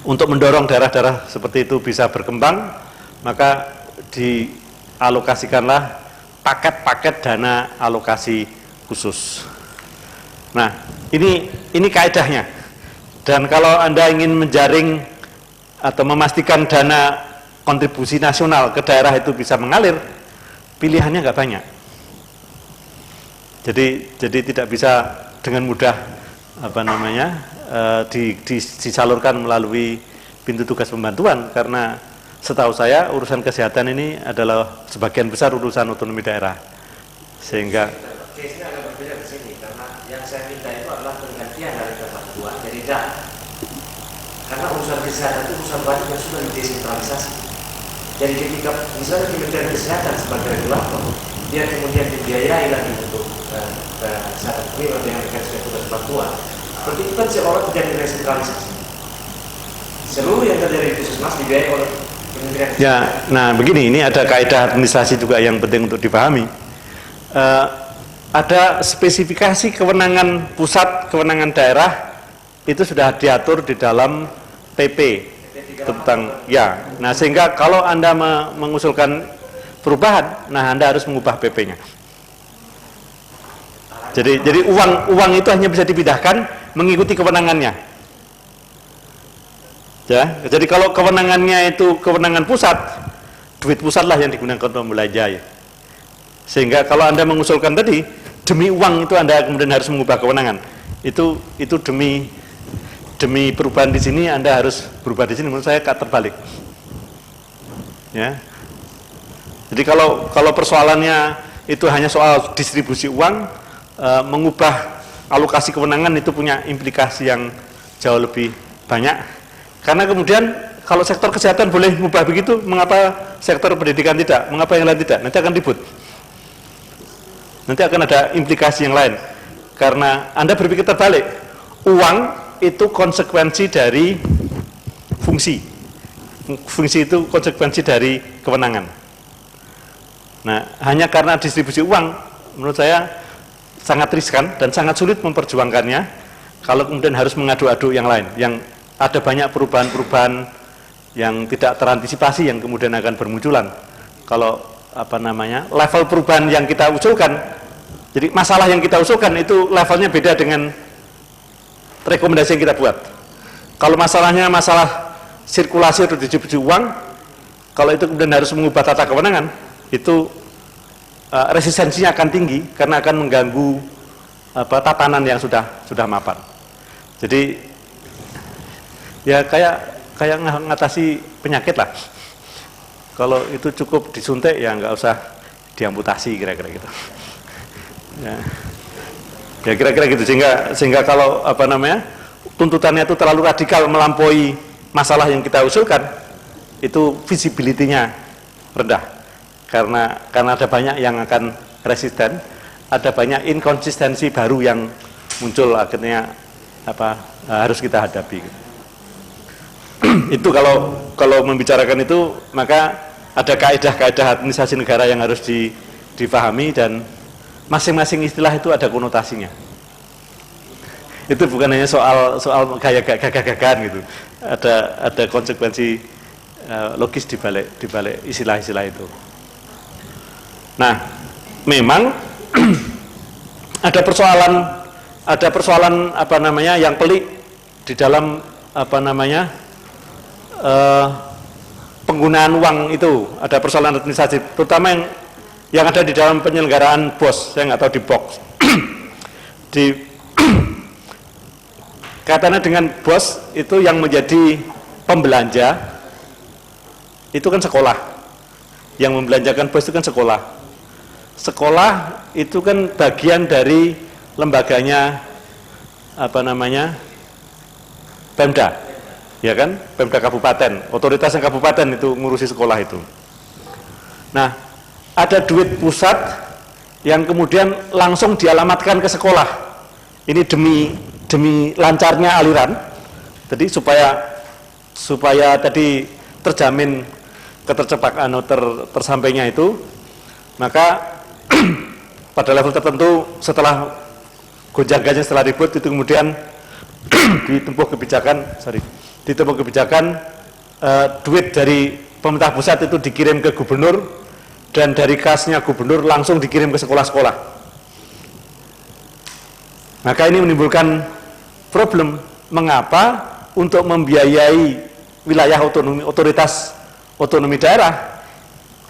untuk mendorong daerah-daerah seperti itu bisa berkembang, maka dialokasikanlah paket-paket dana alokasi khusus. Nah, ini kaedahnya. Dan kalau Anda ingin menjaring atau memastikan dana kontribusi nasional ke daerah itu bisa mengalir, pilihannya nggak banyak. Jadi tidak bisa dengan mudah disalurkan melalui pintu tugas pembantuan, karena setahu saya urusan kesehatan ini adalah sebagian besar urusan otonomi daerah. Sehingga case-nya agak berbeda di sini, karena yang saya minta itu adalah penggantian dari dapat dua jadi dak. Karena urusan kesehatan itu urusan banyak yang sudah didesentralisasi. Jadi ketika misalnya Kementerian Kesehatan sebagai regulator, dia kemudian dibiayai lagi untuk kesehatan primer dengan tugas bantuan, berarti itu kan seolah terjadi desentralisasi. Seluruh yang terjadi di Puskesmas dibiayai oleh Kementerian Kesehatan. ya, nah begini, ini ada kaidah administrasi juga yang penting untuk dipahami. Ada spesifikasi kewenangan pusat, kewenangan daerah, itu sudah diatur di dalam PP tentang ya. Nah, sehingga kalau Anda mengusulkan perubahan, nah Anda harus mengubah PP-nya. Jadi uang itu hanya bisa dipindahkan mengikuti kewenangannya. Ya, jadi kalau kewenangannya itu kewenangan pusat, duit pusat lah yang digunakan untuk belanja ya. Sehingga kalau Anda mengusulkan tadi, demi uang itu Anda kemudian harus mengubah kewenangan. Itu demi perubahan di sini Anda harus berubah di sini. Menurut saya terbalik. Ya. Jadi kalau persoalannya itu hanya soal distribusi uang, mengubah alokasi kewenangan itu punya implikasi yang jauh lebih banyak. Karena kemudian kalau sektor kesehatan boleh mengubah begitu, mengapa sektor pendidikan tidak? Mengapa yang lain tidak? Nanti akan ribut. Nanti akan ada implikasi yang lain. Karena Anda berpikir terbalik. Uang itu konsekuensi dari fungsi. Fungsi itu konsekuensi dari kewenangan. Nah, hanya karena distribusi uang, menurut saya sangat riskan dan sangat sulit memperjuangkannya. Kalau kemudian harus mengadu-adu yang lain, yang ada banyak perubahan-perubahan yang tidak terantisipasi yang kemudian akan bermunculan. Kalau level perubahan yang kita usulkan, jadi masalah yang kita usulkan itu levelnya beda dengan rekomendasi yang kita buat. Kalau masalahnya masalah sirkulasi atau distribusi uang, kalau itu kemudian harus mengubah tata kewenangan, itu resistensinya akan tinggi karena akan mengganggu tatanan yang sudah mapan. Jadi ya kayak ngatasi penyakit lah. Kalau itu cukup disuntik ya nggak usah diamputasi kira-kira gitu. Ya kira-kira gitu, sehingga kalau tuntutannya itu terlalu radikal melampaui masalah yang kita usulkan, itu visibility-nya rendah karena ada banyak yang akan resisten, ada banyak inkonsistensi baru yang muncul, akhirnya harus kita hadapi gitu. Itu kalau membicarakan itu, maka ada kaidah-kaidah administrasi negara yang harus difahami, dan masing-masing istilah itu ada konotasinya. Itu bukan hanya soal gagah-gagahan gitu. Ada konsekuensi logis di balik istilah-istilah itu. Nah, memang ada persoalan yang pelik di dalam penggunaan uang itu. Ada persoalan administrasi, terutama yang ada di dalam penyelenggaraan BOS. Saya nggak tahu di box. Kaitannya dengan BOS itu yang menjadi pembelanja itu kan sekolah. Yang membelanjakan BOS itu kan sekolah. Sekolah itu kan bagian dari lembaganya Pemda, ya kan? Pemda kabupaten, otoritas yang kabupaten itu ngurusi sekolah itu. Nah, ada duit pusat yang kemudian langsung dialamatkan ke sekolah. Ini demi lancarnya aliran. Jadi supaya tadi terjamin ketercepatan tersampainya itu, maka pada level tertentu setelah gonjang-ganjing, setelah ribut itu kemudian ditempuh kebijakan duit dari pemerintah pusat itu dikirim ke gubernur, dan dari kasnya gubernur langsung dikirim ke sekolah-sekolah. Maka ini menimbulkan problem, mengapa untuk membiayai wilayah otoritas otonomi daerah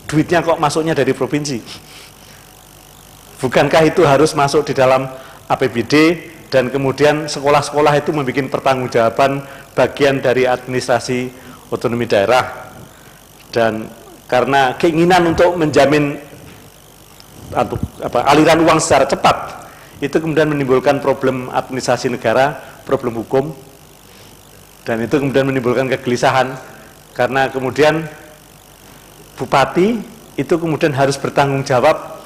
duitnya kok masuknya dari provinsi? Bukankah itu harus masuk di dalam APBD, dan kemudian sekolah-sekolah itu membuat pertanggungjawaban bagian dari administrasi otonomi daerah? Dan karena keinginan untuk menjamin aliran uang secara cepat, itu kemudian menimbulkan problem administrasi negara, problem hukum, dan itu kemudian menimbulkan kegelisahan karena kemudian bupati itu kemudian harus bertanggung jawab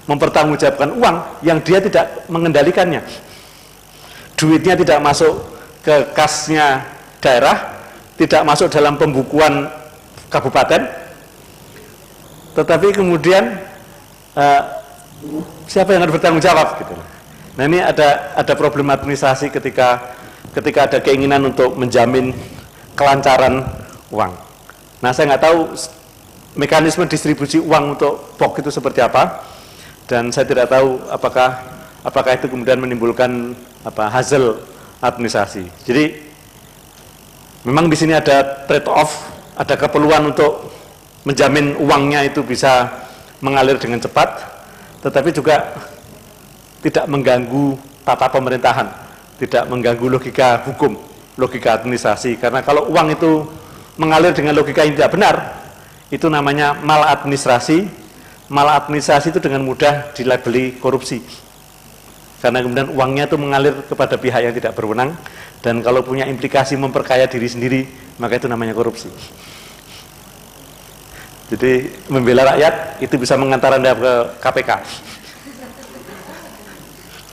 mempertanggungjawabkan uang yang dia tidak mengendalikannya. Duitnya tidak masuk ke kasnya daerah, tidak masuk dalam pembukuan kabupaten, tetapi kemudian siapa yang harus bertanggung jawab gitu. Nah, ini ada problem administrasi ketika ada keinginan untuk menjamin kelancaran uang. Nah, saya nggak tahu mekanisme distribusi uang untuk POK itu seperti apa, dan saya tidak tahu apakah itu kemudian menimbulkan hasil administrasi. Jadi memang di sini ada trade off, ada keperluan untuk menjamin uangnya itu bisa mengalir dengan cepat, tetapi juga tidak mengganggu tata pemerintahan, tidak mengganggu logika hukum, logika administrasi. Karena kalau uang itu mengalir dengan logika yang tidak benar, itu namanya maladministrasi. Maladministrasi itu dengan mudah dilabeli korupsi, karena kemudian uangnya itu mengalir kepada pihak yang tidak berwenang, dan kalau punya implikasi memperkaya diri sendiri, maka itu namanya korupsi. Jadi membela rakyat itu bisa mengantar Anda ke KPK.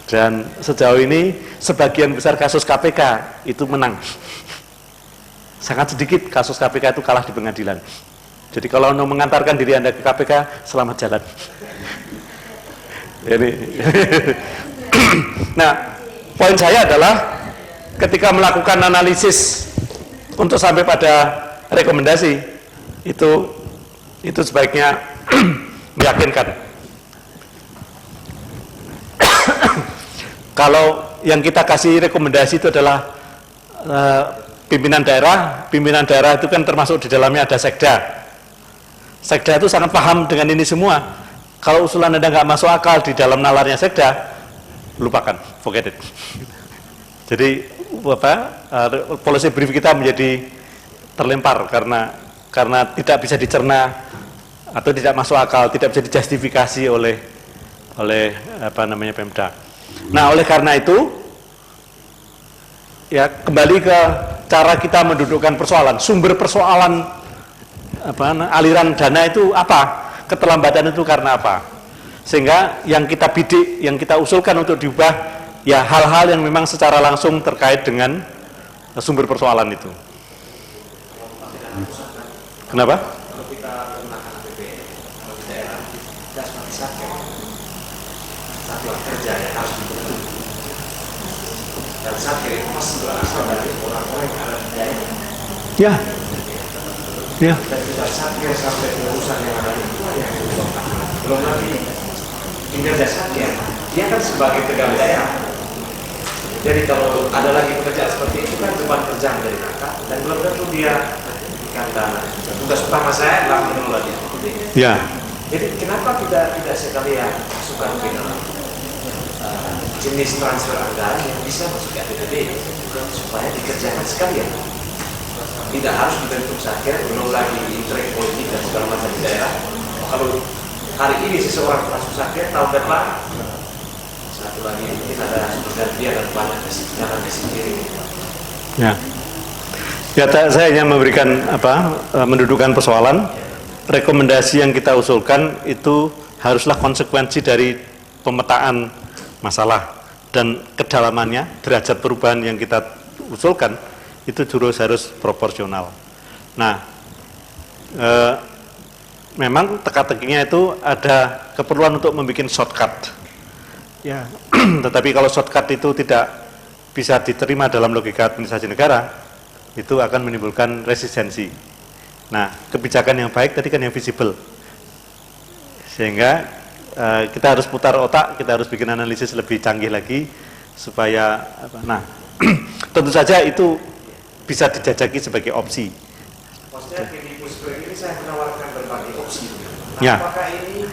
Dan sejauh ini sebagian besar kasus KPK itu menang. Sangat sedikit kasus KPK itu kalah di pengadilan. Jadi kalau Anda mengantarkan diri Anda ke KPK, selamat jalan. Ini. Nah, poin saya adalah ketika melakukan analisis untuk sampai pada rekomendasi itu sebaiknya meyakinkan. Kalau yang kita kasih rekomendasi itu adalah pimpinan daerah itu kan termasuk di dalamnya ada sekda. Sekda itu sangat paham dengan ini semua. Kalau usulan Anda nggak masuk akal di dalam nalarnya sekda, lupakan, forget it. Jadi policy brief kita menjadi terlempar karena tidak bisa dicerna atau tidak masuk akal, tidak bisa dijustifikasi oleh Pemda. Nah, oleh karena itu ya kembali ke cara kita mendudukkan persoalan, sumber persoalan aliran dana itu apa? Keterlambatan itu karena apa? Sehingga yang kita bidik, yang kita usulkan untuk diubah ya hal-hal yang memang secara langsung terkait dengan sumber persoalan itu. Kenapa? Kalau kita menggunakan APBN, kalau di daerah, tidak seperti satuan kerja yang harus dibentuk. Dan satker itu masih berasal dari orang-orang yang ada di daerah. Ya. Ya. Dan kita satker sampai urusan yang ada di luar yang belum lagi kinerja satker, dia kan sebagai pegawai daerah. Jadi kalau ada lagi pekerjaan seperti itu kan cuma kerjaan dari kakak dan belum tentu dia dana. Tugas utama saya adalah mengelola dia. Ya. Jadi kenapa kita tidak sekalian masukkan ke dalam jenis transfer anggaran yang bisa masuk ke APBD supaya dikerjakan sekalian. Tidak harus dibentuk satker, belum lagi intrik politik dan segala macam di daerah. Kalau hari ini seseorang masuk satker, tahun depan satu lagi mungkin ada pergantian dan banyak jalan di sendiri. Ya. Ya, saya hanya memberikan mendudukkan persoalan. Rekomendasi yang kita usulkan itu haruslah konsekuensi dari pemetaan masalah dan kedalamannya, derajat perubahan yang kita usulkan itu harus proporsional. Nah, memang teka-tekinya itu ada keperluan untuk membuat shortcut. Ya, tetapi kalau shortcut itu tidak bisa diterima dalam logika administrasi negara, itu akan menimbulkan resistensi. Nah, kebijakan yang baik tadi kan yang visible, sehingga kita harus putar otak, kita harus bikin analisis lebih canggih lagi supaya tentu saja itu bisa dijajaki sebagai opsi. Maksudnya di Pusper ini saya menawarkan berbagai opsi. Nah, ya. Apakah ini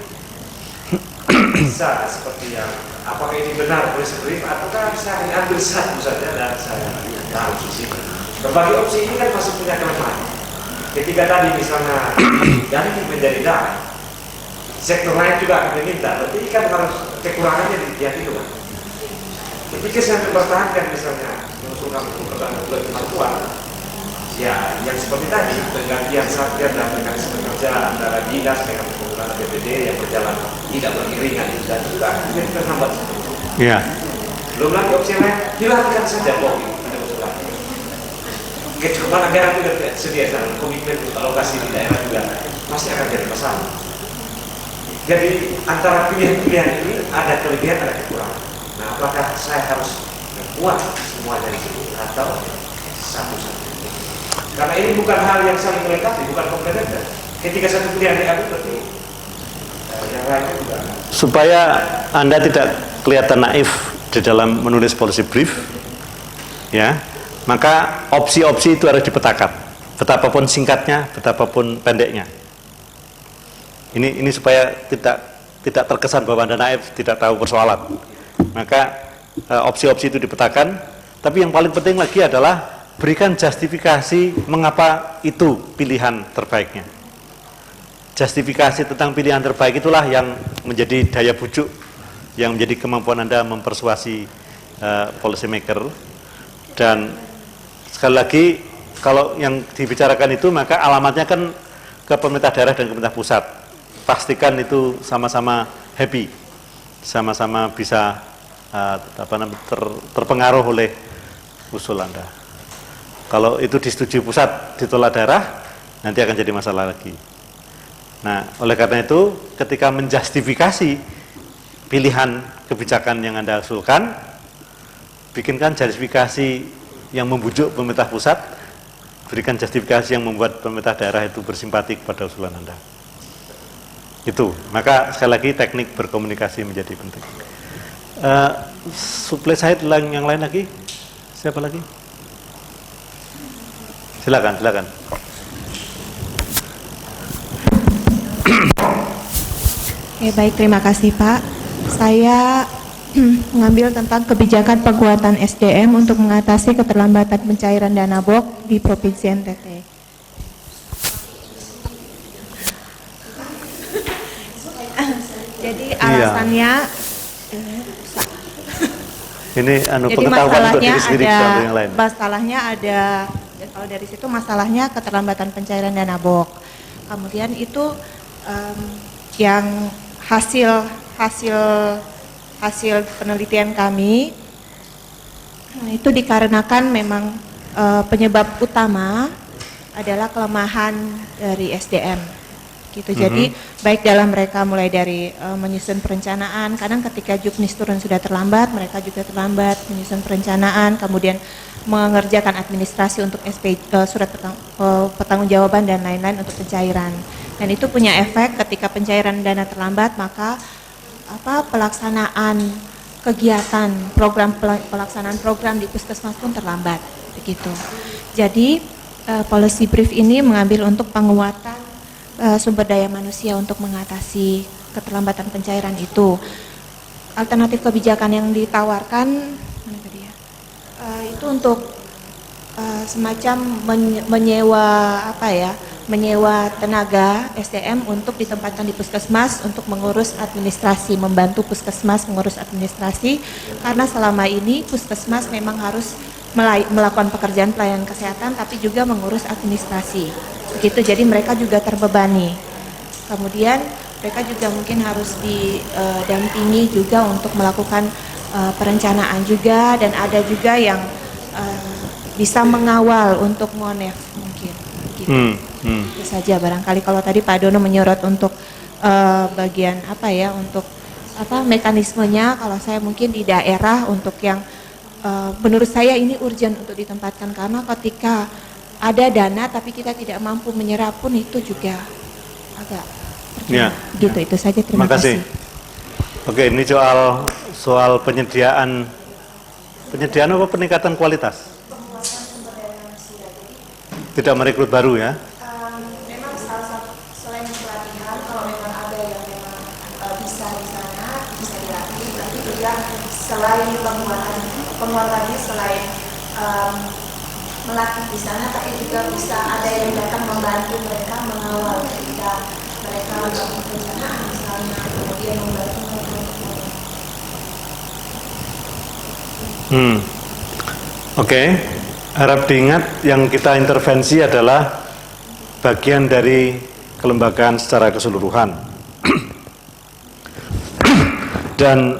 bisa seperti yang apakah ini benar boleh brief ataukah saya ambil satu saja dan saya taruh di sini. Berbagai opsi ini kan masih punya kelemahan. Ketika tadi misalnya dari menjadi dana, sektor lain juga akan diminta, berarti kan harus kekurangannya dilihat itu kan. Ketika saya mempertahankan misalnya mengusulkan untuk kemampuan, ya yang seperti tadi penggantian satker dan mekanisme kerja antara dinas dengan penggunaan APBD yang berjalan tidak beriringan dan juga akan menjadi terhambat. Ya. Belum lagi opsi lain, hilangkan saja BOP. Kecuali negara juga tidak sedia dengan komitmen untuk alokasi di daerah juga pasti akan jadi masalah. Jadi antara pilihan-pilihan ini ada kelebihan, ada kekurangan. Nah, apakah saya harus membuat semuanya di sini atau satu-satu? Karena ini bukan hal yang saling melengkapi, bukan komplementer. Ketika satu pilihan diambil berarti yang lainnya juga. Supaya Anda tidak kelihatan naif di dalam menulis policy brief, ya. Maka opsi-opsi itu harus dipetakan, betapapun singkatnya, betapapun pendeknya. Ini supaya tidak terkesan bahwa Anda naif, tidak tahu persoalan. Maka opsi-opsi itu dipetakan. Tapi yang paling penting lagi adalah berikan justifikasi mengapa itu pilihan terbaiknya. Justifikasi tentang pilihan terbaik itulah yang menjadi daya bujuk, yang menjadi kemampuan Anda mempersuasi policy maker. Dan sekali lagi, kalau yang dibicarakan itu maka alamatnya kan ke pemerintah daerah dan pemerintah pusat. Pastikan itu sama-sama happy, sama-sama bisa terpengaruh oleh usul Anda. Kalau itu disetujui pusat, ditolak daerah, nanti akan jadi masalah lagi. Nah, oleh karena itu, ketika menjustifikasi pilihan kebijakan yang Anda usulkan, bikinkan justifikasi yang membujuk pemerintah pusat, berikan justifikasi yang membuat pemerintah daerah itu bersimpati kepada usulan Anda. Itu, maka sekali lagi teknik berkomunikasi menjadi penting. Suplai saya yang lain lagi, siapa lagi? Silakan. Ya, baik, terima kasih Pak. Saya mengambil tentang kebijakan penguatan SDM untuk mengatasi keterlambatan pencairan dana BOK di Provinsi NTT. Jadi alasannya ini jadi pengetahuan untuk diri masalahnya sendiri ada, yang lain. masalahnya ada, kalau dari situ masalahnya keterlambatan pencairan dana BOK. Kemudian itu yang hasil penelitian kami itu dikarenakan memang penyebab utama adalah kelemahan dari SDM. Gitu. Jadi baik dalam mereka mulai dari menyusun perencanaan, kadang ketika juknis turun sudah terlambat, mereka juga terlambat menyusun perencanaan, kemudian mengerjakan administrasi untuk surat pertanggungjawaban dan lain-lain untuk pencairan. Dan itu punya efek ketika pencairan dana terlambat, maka pelaksanaan kegiatan pelaksanaan program di puskesmas pun terlambat, begitu. Jadi policy brief ini mengambil untuk penguatan sumber daya manusia untuk mengatasi keterlambatan pencairan itu. Alternatif kebijakan yang ditawarkan itu untuk semacam menyewa tenaga SDM untuk ditempatkan di puskesmas untuk mengurus administrasi, membantu puskesmas mengurus administrasi, karena selama ini puskesmas memang harus melakukan pekerjaan pelayanan kesehatan tapi juga mengurus administrasi. Begitu, jadi mereka juga terbebani. Kemudian mereka juga mungkin harus didampingi juga untuk melakukan perencanaan juga, dan ada juga yang bisa mengawal untuk monef mungkin. Gitu. Itu saja barangkali. Kalau tadi Pak Dono menyorot untuk bagian untuk mekanismenya, kalau saya mungkin di daerah untuk yang menurut saya ini urgent untuk ditempatkan, karena ketika ada dana tapi kita tidak mampu menyerap pun itu juga agak percuma. Gitu, itu saja. Terima kasih. Oke, ini soal penyediaan apa peningkatan kualitas? Tidak merekrut baru ya? Memang salah satu selain pelatihan, kalau memang ada yang memang bisa di sana bisa dilatih, tapi juga selain penguatannya selain melatih di sana, tapi juga bisa ada yang datang membantu mereka mengawal ketika mereka melakukan perencanaan misalnya, kemudian membantu mereka. Oke. Harap diingat yang kita intervensi adalah bagian dari kelembagaan secara keseluruhan. Dan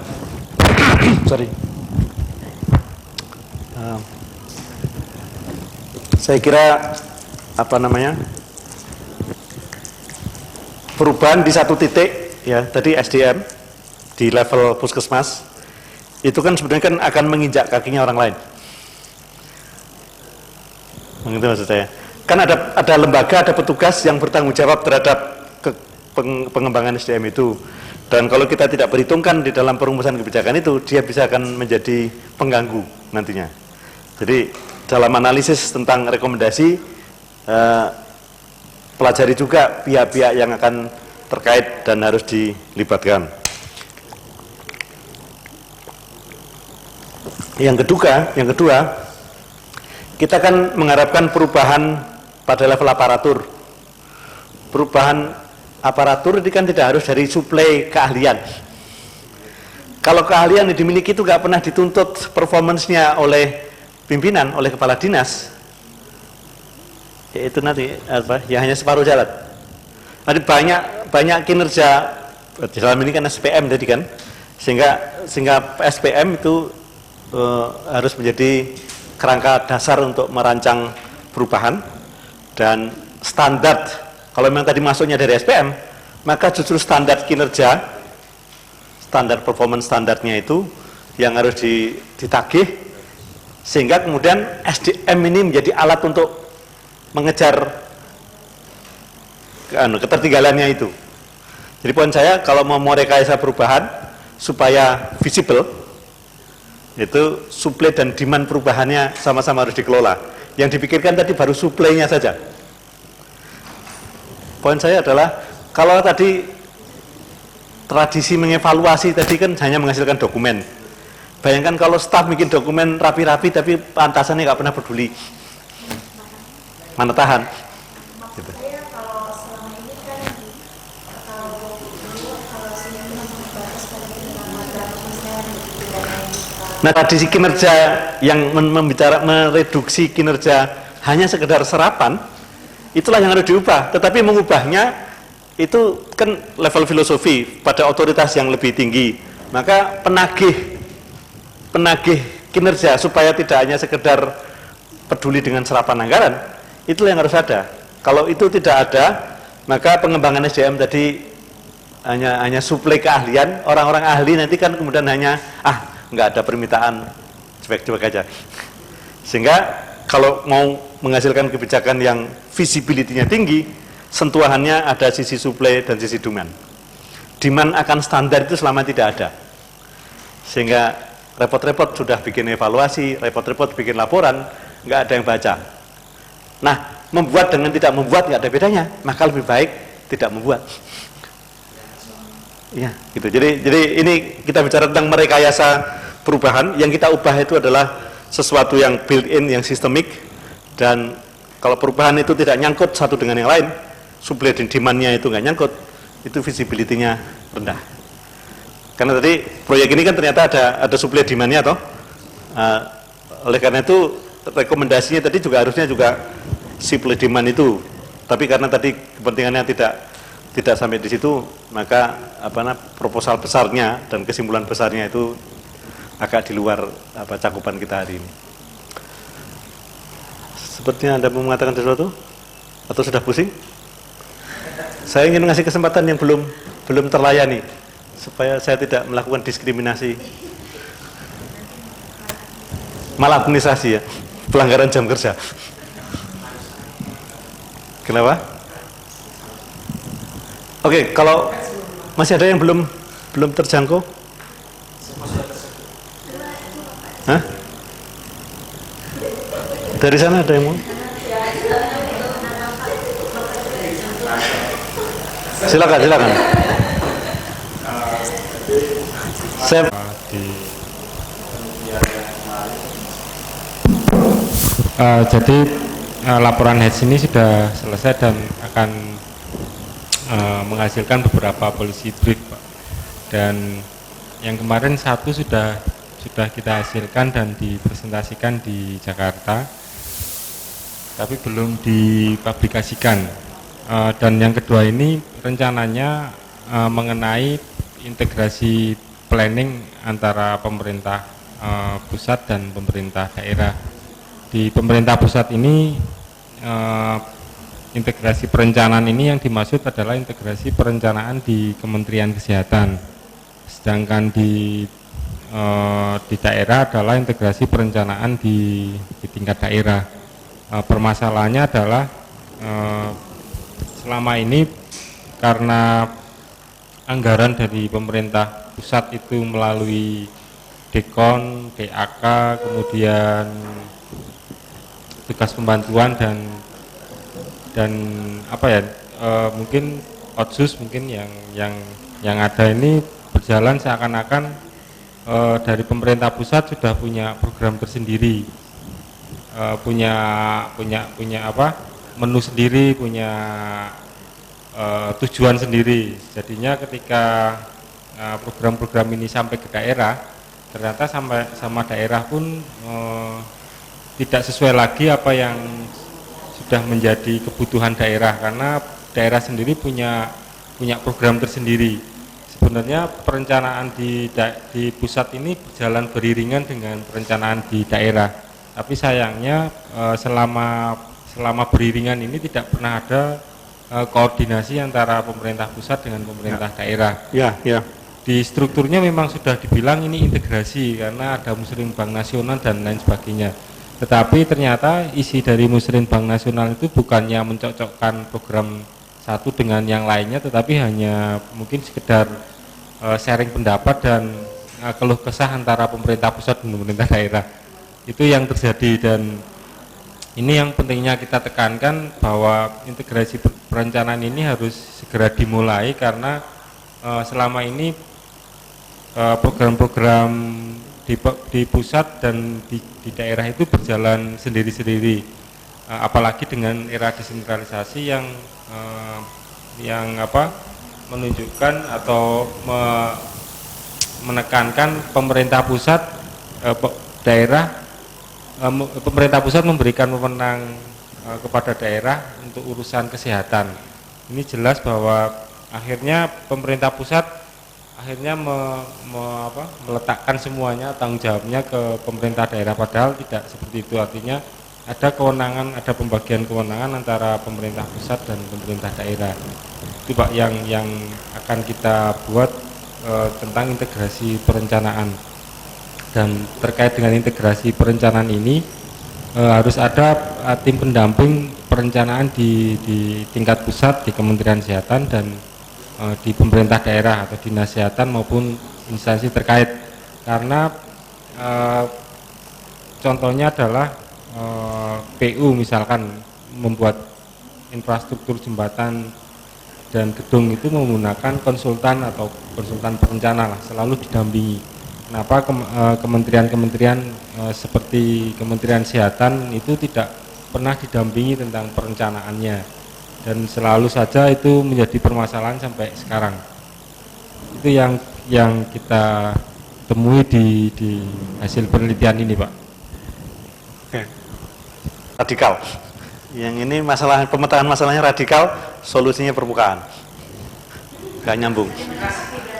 saya kira perubahan di satu titik ya, tadi SDM di level puskesmas itu kan sebenarnya kan akan menginjak kakinya orang lain. Begitu maksud saya. Kan ada lembaga, ada petugas yang bertanggung jawab terhadap pengembangan SDM itu. Dan kalau kita tidak perhitungkan di dalam perumusan kebijakan itu, dia bisa akan menjadi pengganggu nantinya. Jadi dalam analisis tentang rekomendasi, pelajari juga pihak-pihak yang akan terkait dan harus dilibatkan. Yang kedua, kita kan mengharapkan perubahan pada level aparatur. Perubahan aparatur ini kan tidak harus dari suplai keahlian. Kalau keahlian yang dimiliki itu nggak pernah dituntut performance-nya oleh pimpinan, oleh kepala dinas, yaitu nanti ya hanya separuh jalan. Nanti banyak kinerja dalam ini kan SPM tadi kan, sehingga SPM itu harus menjadi kerangka dasar untuk merancang perubahan, dan standar, kalau memang tadi masuknya dari SPM, maka justru standar kinerja, standar performance standarnya itu yang harus ditagih Sehingga kemudian SDM ini menjadi alat untuk mengejar ketertinggalannya itu. Jadi poin saya, kalau mau rekayasa perubahan supaya visible, itu supply dan demand perubahannya sama-sama harus dikelola. Yang dipikirkan tadi baru supply-nya saja. Poin saya adalah, kalau tadi tradisi mengevaluasi tadi kan hanya menghasilkan dokumen. Bayangkan kalau staf bikin dokumen rapi-rapi tapi antasannya nggak pernah peduli. Mana tahan? Gitu. Nah, tradisi kinerja yang mereduksi kinerja hanya sekedar serapan, itulah yang harus diubah. Tetapi mengubahnya itu kan level filosofi pada otoritas yang lebih tinggi. Maka penagih kinerja supaya tidak hanya sekedar peduli dengan serapan anggaran, itulah yang harus ada. Kalau itu tidak ada, maka pengembangan SDM tadi hanya suplai keahlian, orang-orang ahli nanti kan kemudian hanya nggak ada permintaan, cuek-cuek aja. Sehingga kalau mau menghasilkan kebijakan yang visibility-nya tinggi, sentuhannya ada sisi supply dan sisi demand. Demand akan standar itu selama tidak ada. Sehingga repot-repot sudah bikin evaluasi, repot-repot bikin laporan, nggak ada yang baca. Nah, membuat dengan tidak membuat nggak ada bedanya, maka lebih baik tidak membuat. Ya, gitu. Jadi ini kita bicara tentang merekayasa perubahan. Yang kita ubah itu adalah sesuatu yang built-in, yang sistemik, dan kalau perubahan itu tidak nyangkut satu dengan yang lain, supply dan demand-nya itu nggak nyangkut, itu visibility-nya rendah. Karena tadi proyek ini kan ternyata ada supply demand-nya toh. Oleh karena itu rekomendasinya tadi juga harusnya juga supply demand itu. Tapi karena tadi kepentingannya tidak sampai di situ, maka proposal besarnya dan kesimpulan besarnya itu agak di luar cakupan kita hari ini. Sepertinya Anda mau mengatakan sesuatu atau sudah pusing? Saya ingin mengasih kesempatan yang belum terlayani supaya saya tidak melakukan diskriminasi, maladministrasi ya, pelanggaran jam kerja. Kenapa? Oke, kalau masih ada yang belum terjangkau? Hah? Dari sana ada yang mau? Silakan. Jadi laporan HEDS ini sudah selesai dan akan menghasilkan beberapa policy brief, Pak. Dan yang kemarin satu sudah kita hasilkan dan dipresentasikan di Jakarta, tapi belum dipublikasikan. Dan yang kedua ini rencananya mengenai integrasi planning antara pemerintah pusat dan pemerintah daerah. Di pemerintah pusat ini integrasi perencanaan ini yang dimaksud adalah integrasi perencanaan di Kementerian Kesehatan, sedangkan di daerah adalah integrasi perencanaan di tingkat daerah. Permasalahannya adalah selama ini karena anggaran dari pemerintah pusat itu melalui Dekon, DAK, kemudian tugas pembantuan dan mungkin otsus mungkin yang ada ini berjalan seakan-akan dari pemerintah pusat sudah punya program tersendiri, punya menu sendiri, punya tujuan sendiri. Jadinya ketika program-program ini sampai ke daerah, ternyata sama daerah pun tidak sesuai lagi apa yang sudah menjadi kebutuhan daerah, karena daerah sendiri punya program tersendiri. Sebenarnya perencanaan di pusat ini berjalan beriringan dengan perencanaan di daerah, tapi sayangnya selama beriringan ini tidak pernah ada koordinasi antara pemerintah pusat dengan pemerintah daerah. Ya. di strukturnya memang sudah dibilang ini integrasi karena ada Muslim Bank Nasional dan lain sebagainya. Tetapi ternyata isi dari Muslim Bank Nasional itu bukannya mencocokkan program satu dengan yang lainnya, tetapi hanya mungkin sekedar sharing pendapat dan keluh kesah antara pemerintah pusat dan pemerintah daerah. Itu yang terjadi, dan ini yang pentingnya kita tekankan bahwa integrasi perencanaan ini harus segera dimulai karena selama ini program-program di pusat dan di daerah itu berjalan sendiri-sendiri, apalagi dengan era desentralisasi yang menunjukkan atau menekankan pemerintah pusat pemerintah pusat memberikan wewenang kepada daerah untuk urusan kesehatan. Ini jelas bahwa akhirnya pemerintah pusat akhirnya meletakkan semuanya tanggung jawabnya ke pemerintah daerah, padahal tidak seperti itu. Artinya ada kewenangan, ada pembagian kewenangan antara pemerintah pusat dan pemerintah daerah. Itu Pak yang akan kita buat tentang integrasi perencanaan. Dan terkait dengan integrasi perencanaan ini harus ada tim pendamping perencanaan di tingkat pusat, di Kementerian Kesehatan, dan di pemerintah daerah atau dinas kesehatan maupun instansi terkait. Karena contohnya adalah PU misalkan membuat infrastruktur jembatan dan gedung itu menggunakan konsultan atau konsultan perencana lah, selalu didampingi. Kenapa kementerian-kementerian seperti Kementerian Kesehatan itu tidak pernah didampingi tentang perencanaannya, dan selalu saja itu menjadi permasalahan sampai sekarang. Itu yang kita temui di hasil penelitian ini, Pak. Oke. Radikal. Yang ini masalah pemetaan masalahnya radikal, solusinya permukaan. Gak nyambung.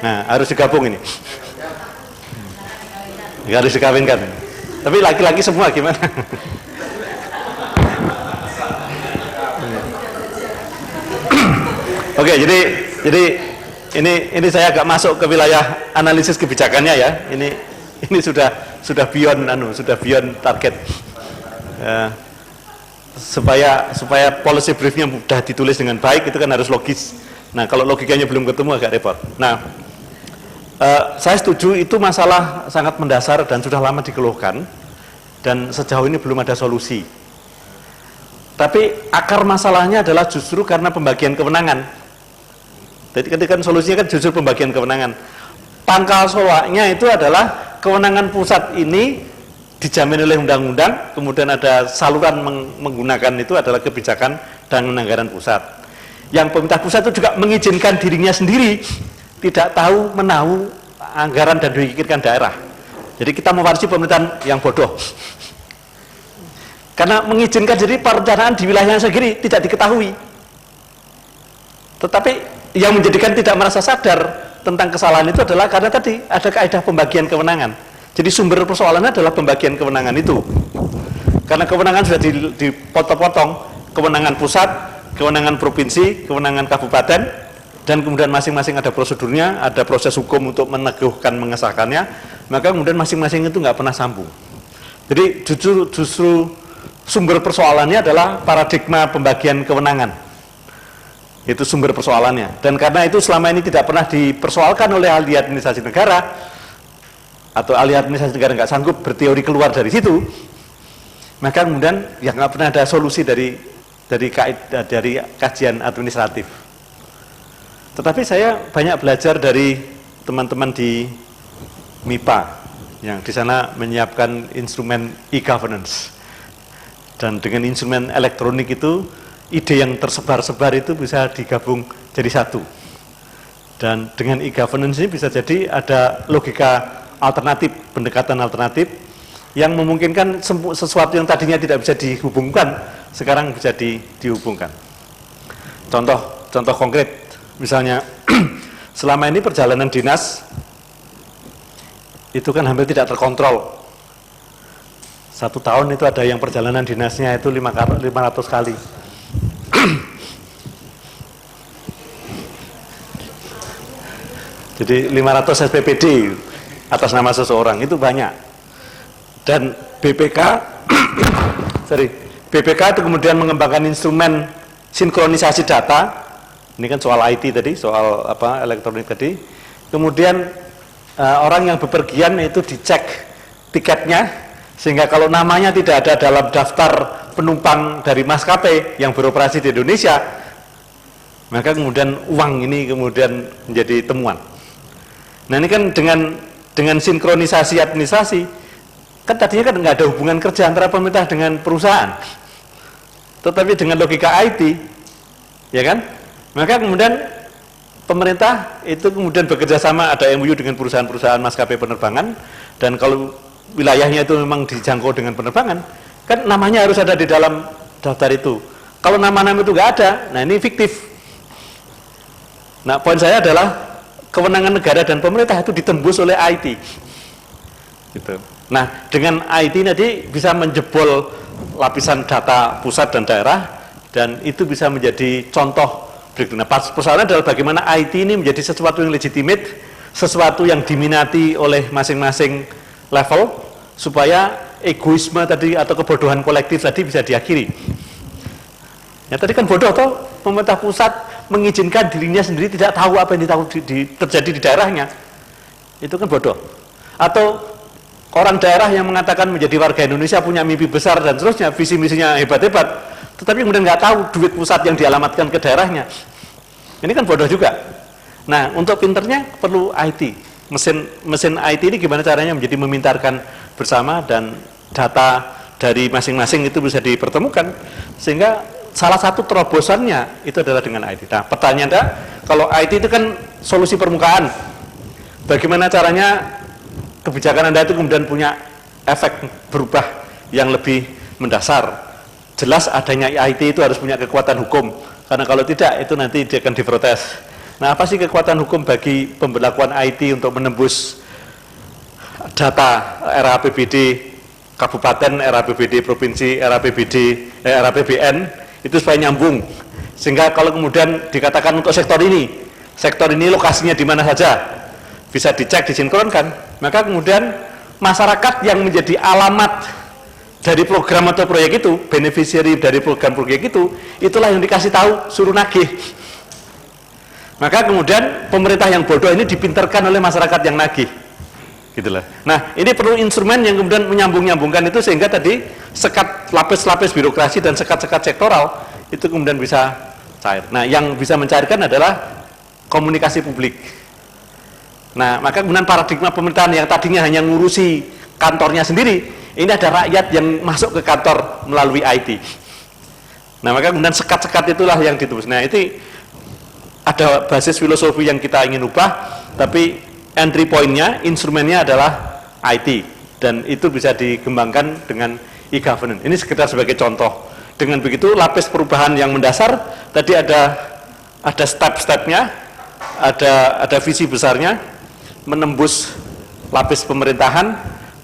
Nah, harus digabung ini. Harus dikawinkan. Tapi laki-laki semua gimana? Oke, jadi ini saya agak masuk ke wilayah analisis kebijakannya ya. Ini sudah beyond target. Supaya policy briefnya mudah ditulis dengan baik itu kan harus logis. Nah, kalau logikanya belum ketemu agak repot. Nah, saya setuju itu masalah sangat mendasar dan sudah lama dikeluhkan dan sejauh ini belum ada solusi. Tapi akar masalahnya adalah justru karena pembagian kewenangan. Jadi ketika solusinya kan justru pembagian kewenangan. Pangkal soalnya itu adalah kewenangan pusat ini dijamin oleh undang-undang, kemudian ada saluran menggunakan itu adalah kebijakan dan anggaran pusat. Yang pemerintah pusat itu juga mengizinkan dirinya sendiri, tidak tahu menahu anggaran dan dipikirkan daerah. Jadi kita mewarisi pemerintahan yang bodoh. Karena mengizinkan jadi perencanaan di wilayahnya sendiri tidak diketahui. Tetapi yang menjadikan tidak merasa sadar tentang kesalahan itu adalah karena tadi ada kaidah pembagian kewenangan. Jadi sumber persoalannya adalah pembagian kewenangan itu. Karena kewenangan sudah dipotong-potong, kewenangan pusat, kewenangan provinsi, kewenangan kabupaten, dan kemudian masing-masing ada prosedurnya, ada proses hukum untuk meneguhkan, mengesahkannya, maka kemudian masing-masing itu nggak pernah sambung. Jadi justru sumber persoalannya adalah paradigma pembagian kewenangan. Itu sumber persoalannya, dan karena itu selama ini tidak pernah dipersoalkan oleh ahli administrasi negara, atau ahli administrasi negara nggak sanggup berteori keluar dari situ, maka kemudian ya nggak pernah ada solusi dari kajian administratif. Tetapi saya banyak belajar dari teman-teman di MIPA yang di sana menyiapkan instrumen e-governance, dan dengan instrumen elektronik itu ide yang tersebar-sebar itu bisa digabung jadi satu, dan dengan e-governance ini bisa jadi ada logika alternatif, pendekatan alternatif yang memungkinkan sesuatu yang tadinya tidak bisa dihubungkan sekarang bisa dihubungkan. Contoh konkret, misalnya selama ini perjalanan dinas itu kan hampir tidak terkontrol. 1 tahun itu ada yang perjalanan dinasnya itu 500 kali. Jadi 500 SPPD atas nama seseorang itu banyak. Dan BPK BPK itu kemudian mengembangkan instrumen sinkronisasi data. Ini kan soal IT tadi, soal apa elektronik tadi. Kemudian orang yang bepergian itu dicek tiketnya, sehingga kalau namanya tidak ada dalam daftar penumpang dari maskapai yang beroperasi di Indonesia, maka kemudian uang ini kemudian menjadi temuan. Nah ini kan dengan sinkronisasi administrasi, kan tadinya kan nggak ada hubungan kerja antara pemerintah dengan perusahaan, tetapi dengan logika IT, ya kan, maka kemudian pemerintah itu kemudian bekerja sama, ada MOU dengan perusahaan-perusahaan maskapai penerbangan, dan kalau wilayahnya itu memang dijangkau dengan penerbangan, kan namanya harus ada di dalam daftar itu. Kalau nama-nama itu nggak ada, nah ini fiktif. Nah poin saya adalah kewenangan negara dan pemerintah itu ditembus oleh IT. Gitu. Nah dengan IT nanti bisa menjebol lapisan data pusat dan daerah, dan itu bisa menjadi contoh berikut. Nah persoalannya adalah bagaimana IT ini menjadi sesuatu yang legitimate, sesuatu yang diminati oleh masing-masing level, supaya egoisme tadi atau kebodohan kolektif tadi bisa diakhiri. Ya tadi kan bodoh toh, pemerintah pusat mengizinkan dirinya sendiri tidak tahu apa yang terjadi di daerahnya. Itu kan bodoh. Atau orang daerah yang mengatakan menjadi warga Indonesia punya mimpi besar dan seterusnya, visi misinya hebat-hebat, tetapi kemudian nggak tahu duit pusat yang dialamatkan ke daerahnya. Ini kan bodoh juga. Nah untuk pinternya perlu IT. Mesin IT ini gimana caranya menjadi memintarkan bersama, dan data dari masing-masing itu bisa dipertemukan, sehingga salah satu terobosannya itu adalah dengan IT. Nah pertanyaan Anda, kalau IT itu kan solusi permukaan, bagaimana caranya kebijakan Anda itu kemudian punya efek berubah yang lebih mendasar? Jelas adanya IT itu harus punya kekuatan hukum, karena kalau tidak itu nanti dia akan diprotes. Nah apa sih kekuatan hukum bagi pemberlakuan IT untuk menembus data era APBD kabupaten, era APBD provinsi, era APBN itu supaya nyambung, sehingga kalau kemudian dikatakan untuk sektor ini lokasinya di mana saja bisa dicek, disinkronkan, maka kemudian masyarakat yang menjadi alamat dari program atau proyek itu, beneficiary dari program proyek itu, itulah yang dikasih tahu, suruh nagih. Maka kemudian pemerintah yang bodoh ini dipinterkan oleh masyarakat yang nagih, gitulah. Nah ini perlu instrumen yang kemudian menyambung-nyambungkan itu, sehingga tadi sekat lapis-lapis birokrasi dan sekat-sekat sektoral itu kemudian bisa cair. Nah yang bisa mencairkan adalah komunikasi publik. Nah maka kemudian paradigma pemerintahan yang tadinya hanya ngurusi kantornya sendiri, ini ada rakyat yang masuk ke kantor melalui IT. Nah maka kemudian sekat-sekat itulah yang ditembus. Nah itu ada basis filosofi yang kita ingin ubah, tapi entry point-nya, instrumennya adalah IT, dan itu bisa dikembangkan dengan e-governance. Ini sekedar sebagai contoh. Dengan begitu lapis perubahan yang mendasar tadi ada step-stepnya, ada visi besarnya, menembus lapis pemerintahan,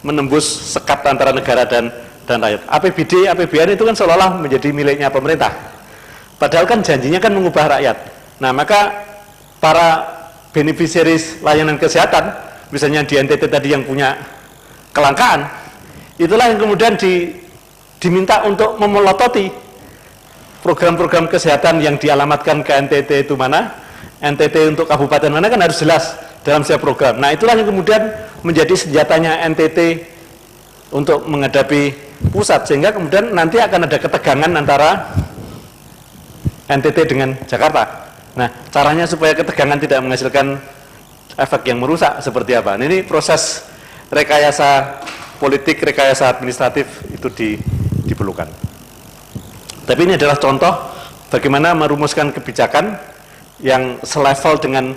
menembus sekat antara negara dan rakyat. APBD, APBN itu kan seolah-olah menjadi miliknya pemerintah, padahal kan janjinya kan mengubah rakyat. Nah maka para beneficiaries layanan kesehatan, misalnya di NTT tadi yang punya kelangkaan, itulah yang kemudian diminta untuk memelototi program-program kesehatan yang dialamatkan ke NTT itu mana, NTT untuk kabupaten mana, kan harus jelas dalam setiap program. Nah itulah yang kemudian menjadi senjatanya NTT untuk menghadapi pusat, sehingga kemudian nanti akan ada ketegangan antara NTT dengan Jakarta. Nah, caranya supaya ketegangan tidak menghasilkan efek yang merusak seperti apa? Nah, ini proses rekayasa politik, rekayasa administratif itu diperlukan. Tapi ini adalah contoh bagaimana merumuskan kebijakan yang selevel dengan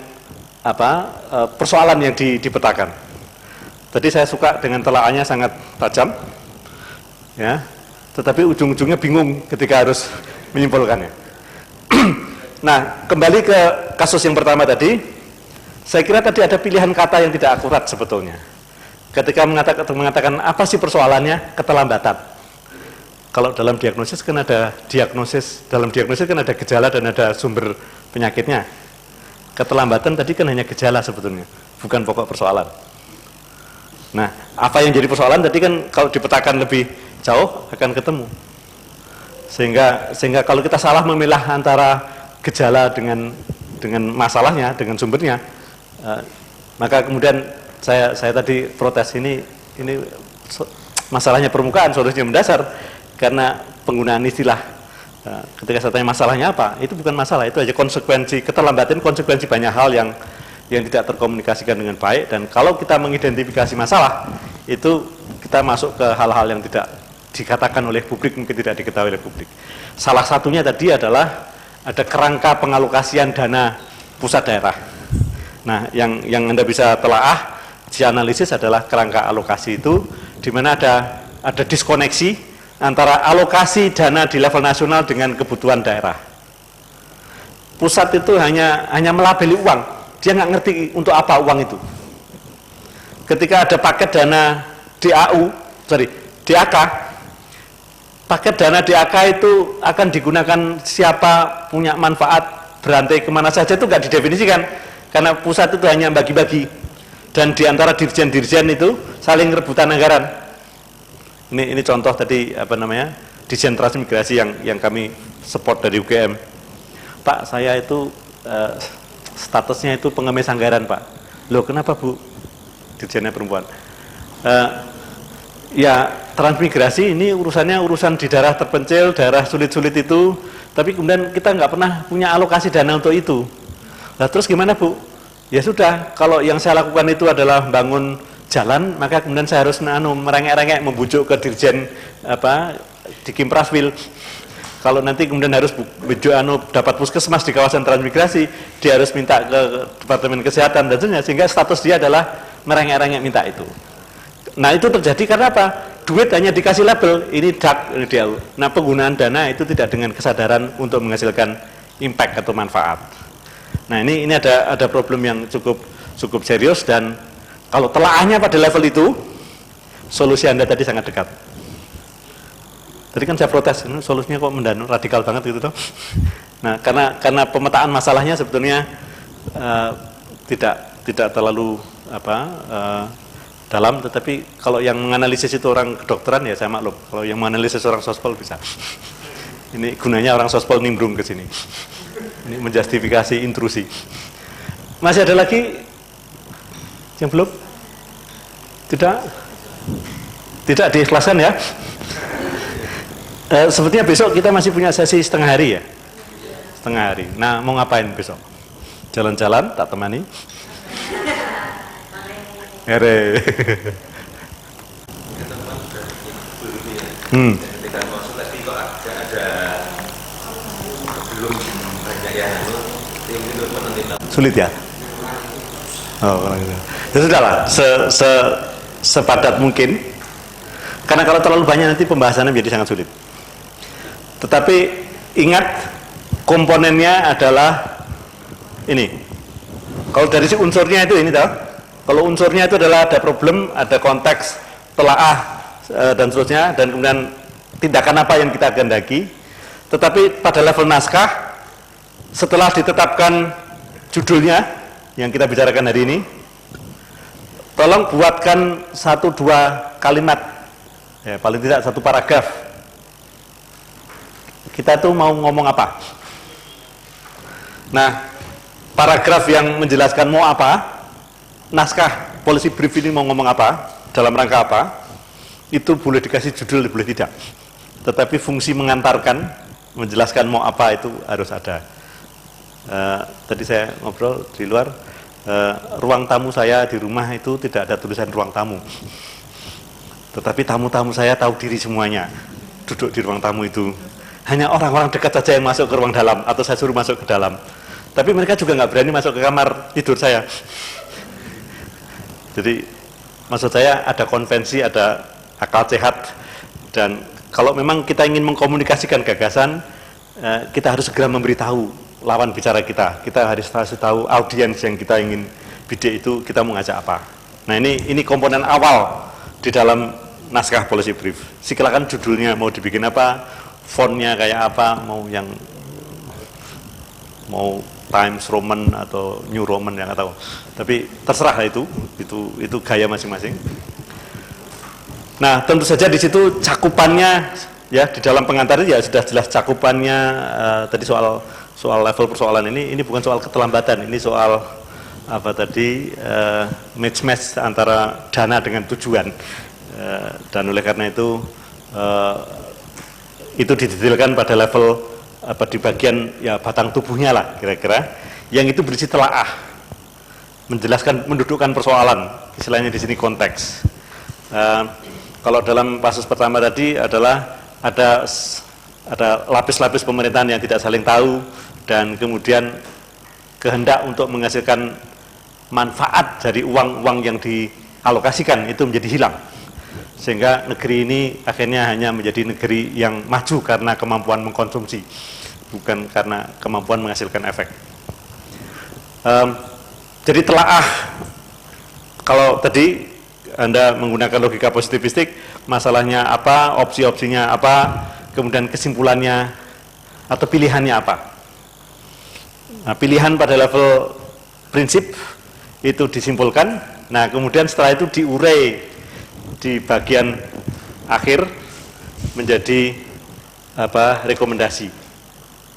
persoalan yang dipetakan. Tadi saya suka dengan telaahnya sangat tajam, ya. Tetapi ujung-ujungnya bingung ketika harus menyimpulkannya. Nah, kembali ke kasus yang pertama tadi, saya kira tadi ada pilihan kata yang tidak akurat sebetulnya. Ketika mengatakan apa sih persoalannya, keterlambatan. Kalau dalam diagnosis kan ada diagnosis, dalam diagnosis kan ada gejala dan ada sumber penyakitnya. keterlambatan tadi kan hanya gejala sebetulnya, bukan pokok persoalan. Nah, apa yang jadi persoalan tadi kan kalau dipetakan lebih jauh akan ketemu. Sehingga kalau kita salah memilah antara gejala dengan masalahnya, dengan sumbernya, maka kemudian saya tadi protes ini masalahnya permukaan, solusinya mendasar, karena penggunaan istilah. Ketika saya tanya masalahnya apa, itu bukan masalah, itu aja konsekuensi keterlambatan, konsekuensi banyak hal yang tidak terkomunikasikan dengan baik. Dan kalau kita mengidentifikasi masalah, itu kita masuk ke hal-hal yang tidak dikatakan oleh publik, mungkin tidak diketahui oleh publik. Salah satunya tadi adalah ada kerangka pengalokasian dana pusat daerah. Nah, yang Anda bisa telaah, dianalisis adalah kerangka alokasi itu, di mana ada diskoneksi antara alokasi dana di level nasional dengan kebutuhan daerah. Pusat itu hanya melabeli uang, dia nggak ngerti untuk apa uang itu. Ketika ada paket dana DAK, paket dana DAK itu akan digunakan siapa, punya manfaat, berantai kemana saja, itu nggak didefinisikan, karena pusat itu hanya bagi-bagi, dan diantara dirjen-dirjen itu saling rebutan anggaran. Ini contoh tadi Dirjen Transmigrasi yang kami support dari UGM. Pak, saya itu statusnya itu pengemis anggaran, Pak. Loh, kenapa Bu? Dirjennya perempuan. Ya, transmigrasi ini urusan di daerah terpencil, daerah sulit-sulit itu, tapi kemudian kita nggak pernah punya alokasi dana untuk itu. Nah, terus gimana Bu? Ya sudah, kalau yang saya lakukan itu adalah bangun jalan, maka kemudian saya harus merengek-rengek membujuk ke dirjen di Kimpraswil. Kalau nanti kemudian harus bujuk dapat puskesmas di kawasan transmigrasi, dia harus minta ke Departemen Kesehatan dan sebagainya, sehingga status dia adalah merengek-rengek minta itu. Nah, itu terjadi karena apa? Duit hanya dikasih label, ini DAK, ini DAU. Nah, penggunaan dana itu tidak dengan kesadaran untuk menghasilkan impact atau manfaat. Nah, ini ada problem yang cukup serius, dan kalau telaahnya pada level itu, solusi Anda tadi sangat dekat. Tadi kan saya protes, ini solusinya kok radikal banget gitu toh. Nah, karena pemetaan masalahnya sebetulnya tidak terlalu dalam, tetapi kalau yang menganalisis itu orang kedokteran ya saya maklum. Kalau yang menganalisis orang sospol bisa. Ini gunanya orang sospol nimbrung ke sini. Ini menjustifikasi intrusi. Masih ada lagi yang belum? Tidak diikhlaskan ya? Sepertinya besok kita masih punya sesi setengah hari ya? Setengah hari. Nah, mau ngapain besok? Jalan-jalan, tak temani? Here. Ketika masuk tadi kok ada belum banyak yang sulit ya? Oh, ya sudahlah, sepadat mungkin, karena kalau terlalu banyak nanti pembahasannya menjadi sangat sulit. Tetapi ingat, komponennya adalah ini. Kalau dari si unsurnya itu ini tahu, kalau unsurnya itu adalah ada problem, ada konteks, telaah dan seterusnya, dan kemudian tindakan apa yang kita kehendaki. Tetapi pada level naskah, setelah ditetapkan judulnya yang kita bicarakan hari ini, tolong buatkan 1-2 kalimat, ya, paling tidak 1 paragraf. Kita tuh mau ngomong apa? Nah, paragraf yang menjelaskan mau apa, naskah policy brief ini mau ngomong apa, dalam rangka apa, itu boleh dikasih judul, boleh tidak. Tetapi fungsi mengantarkan, menjelaskan mau apa itu harus ada. Tadi saya ngobrol di luar, ruang tamu saya di rumah itu tidak ada tulisan ruang tamu, tetapi tamu-tamu saya tahu diri semuanya duduk di ruang tamu itu. Hanya orang-orang dekat saja yang masuk ke ruang dalam, atau saya suruh masuk ke dalam, tapi mereka juga nggak berani masuk ke kamar tidur saya. Jadi maksud saya ada konvensi, ada akal sehat, dan kalau memang kita ingin mengkomunikasikan gagasan, kita harus segera memberitahu lawan bicara kita harus kasih tahu audiens yang kita ingin bidik itu kita mau ngajak apa. Nah, ini komponen awal di dalam naskah policy brief. Silakan judulnya mau dibikin apa, fontnya kayak apa, mau Times Roman atau New Roman yang nggak tahu. Tapi terserah itu gaya masing-masing. Nah, tentu saja di situ cakupannya ya di dalam pengantar ya sudah jelas cakupannya. Tadi soal level persoalan ini bukan soal keterlambatan, ini soal apa tadi match antara dana dengan tujuan. Dan oleh karena itu didetailkan pada level apa di bagian ya batang tubuhnya lah kira-kira, yang itu berisi telaah, menjelaskan, mendudukkan persoalan, istilahnya di sini konteks. Kalau dalam pasus pertama tadi adalah ada lapis-lapis pemerintahan yang tidak saling tahu dan kemudian kehendak untuk menghasilkan manfaat dari uang-uang yang dialokasikan itu menjadi hilang, sehingga negeri ini akhirnya hanya menjadi negeri yang maju karena kemampuan mengkonsumsi, bukan karena kemampuan menghasilkan efek. Jadi telaah, kalau tadi Anda menggunakan logika positivistik, masalahnya apa, opsi-opsinya apa, kemudian kesimpulannya atau pilihannya apa. Nah, pilihan pada level prinsip itu disimpulkan, nah kemudian setelah itu diurai di bagian akhir menjadi rekomendasi.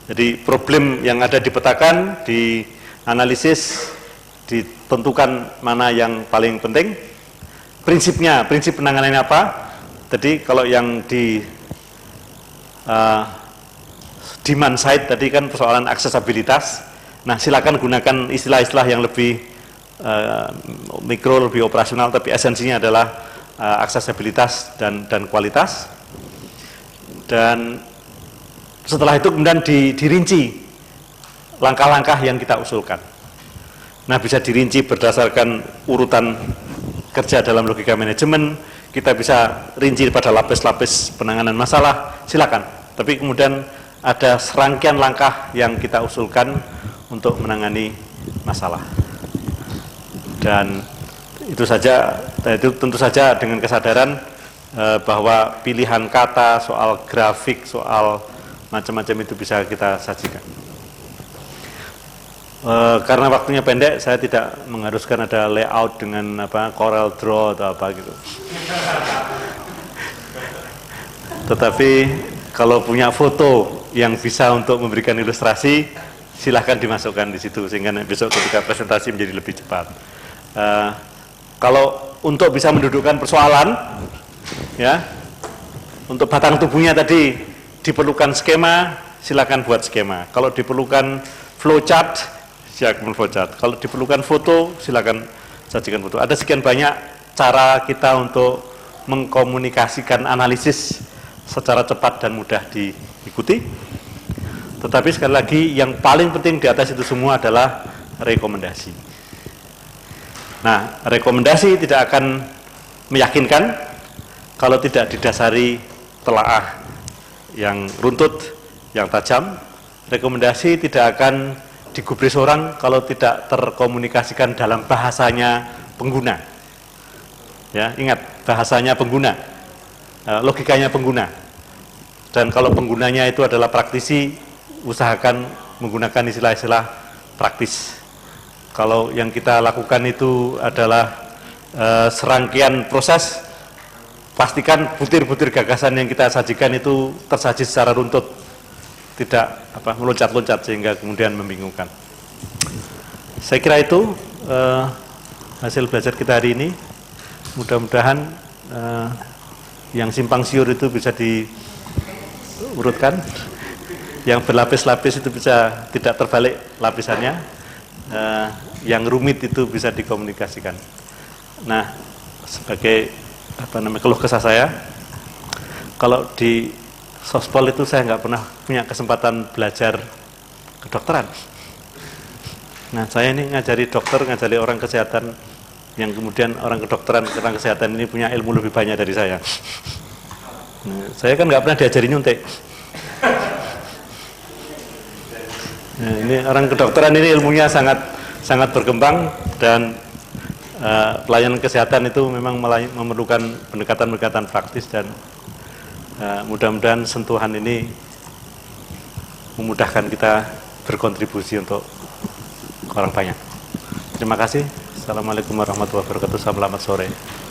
Jadi problem yang ada dipetakan, dianalisis, ditentukan mana yang paling penting, prinsipnya, prinsip penanganannya apa. Tadi kalau yang di demand side tadi kan persoalan aksesabilitas. Nah, silakan gunakan istilah-istilah yang lebih mikro, lebih operasional, tapi esensinya adalah aksesabilitas dan kualitas. Dan setelah itu kemudian dirinci langkah-langkah yang kita usulkan. Nah, bisa dirinci berdasarkan urutan kerja dalam logika manajemen, kita bisa rinci pada lapis-lapis penanganan masalah, silakan. Tapi kemudian ada serangkaian langkah yang kita usulkan untuk menangani masalah. Dan itu saja, itu tentu saja dengan kesadaran bahwa pilihan kata, soal grafik, soal macam-macam itu bisa kita sajikan. Karena waktunya pendek, saya tidak mengharuskan ada layout dengan Corel Draw atau apa gitu. Tetapi kalau punya foto yang bisa untuk memberikan ilustrasi, silahkan dimasukkan di situ sehingga besok ketika presentasi menjadi lebih cepat. Kalau untuk bisa mendudukkan persoalan, ya, untuk batang tubuhnya tadi diperlukan skema, silakan buat skema. Kalau diperlukan flowchart, silakan flowchart. Kalau diperlukan foto, silakan sajikan foto. Ada sekian banyak cara kita untuk mengkomunikasikan analisis secara cepat dan mudah diikuti. Tetapi sekali lagi yang paling penting di atas itu semua adalah rekomendasi. Nah, rekomendasi tidak akan meyakinkan kalau tidak didasari telaah yang runtut, yang tajam. Rekomendasi tidak akan digubris orang kalau tidak terkomunikasikan dalam bahasanya pengguna. Ya, ingat bahasanya pengguna, logikanya pengguna. Dan kalau penggunanya itu adalah praktisi, usahakan menggunakan istilah-istilah praktis. Kalau yang kita lakukan itu adalah serangkaian proses, pastikan butir-butir gagasan yang kita sajikan itu tersaji secara runtut, tidak meloncat-loncat sehingga kemudian membingungkan. Saya kira itu hasil belajar kita hari ini. Mudah-mudahan yang simpang siur itu bisa diurutkan, yang berlapis-lapis itu bisa tidak terbalik lapisannya, yang rumit itu bisa dikomunikasikan. Nah, sebagai keluh kesah saya, kalau di sospol itu saya nggak pernah punya kesempatan belajar kedokteran. Nah, saya ini ngajari dokter, ngajari orang kesehatan, yang kemudian orang kedokteran, orang kesehatan ini punya ilmu lebih banyak dari saya. Nah, saya kan nggak pernah diajari nyuntik. Nah, ini orang kedokteran ini ilmunya sangat berkembang, dan pelayanan kesehatan itu memang memerlukan pendekatan-pendekatan praktis, dan mudah-mudahan sentuhan ini memudahkan kita berkontribusi untuk orang banyak. Terima kasih. Assalamualaikum warahmatullahi wabarakatuh. Selamat sore.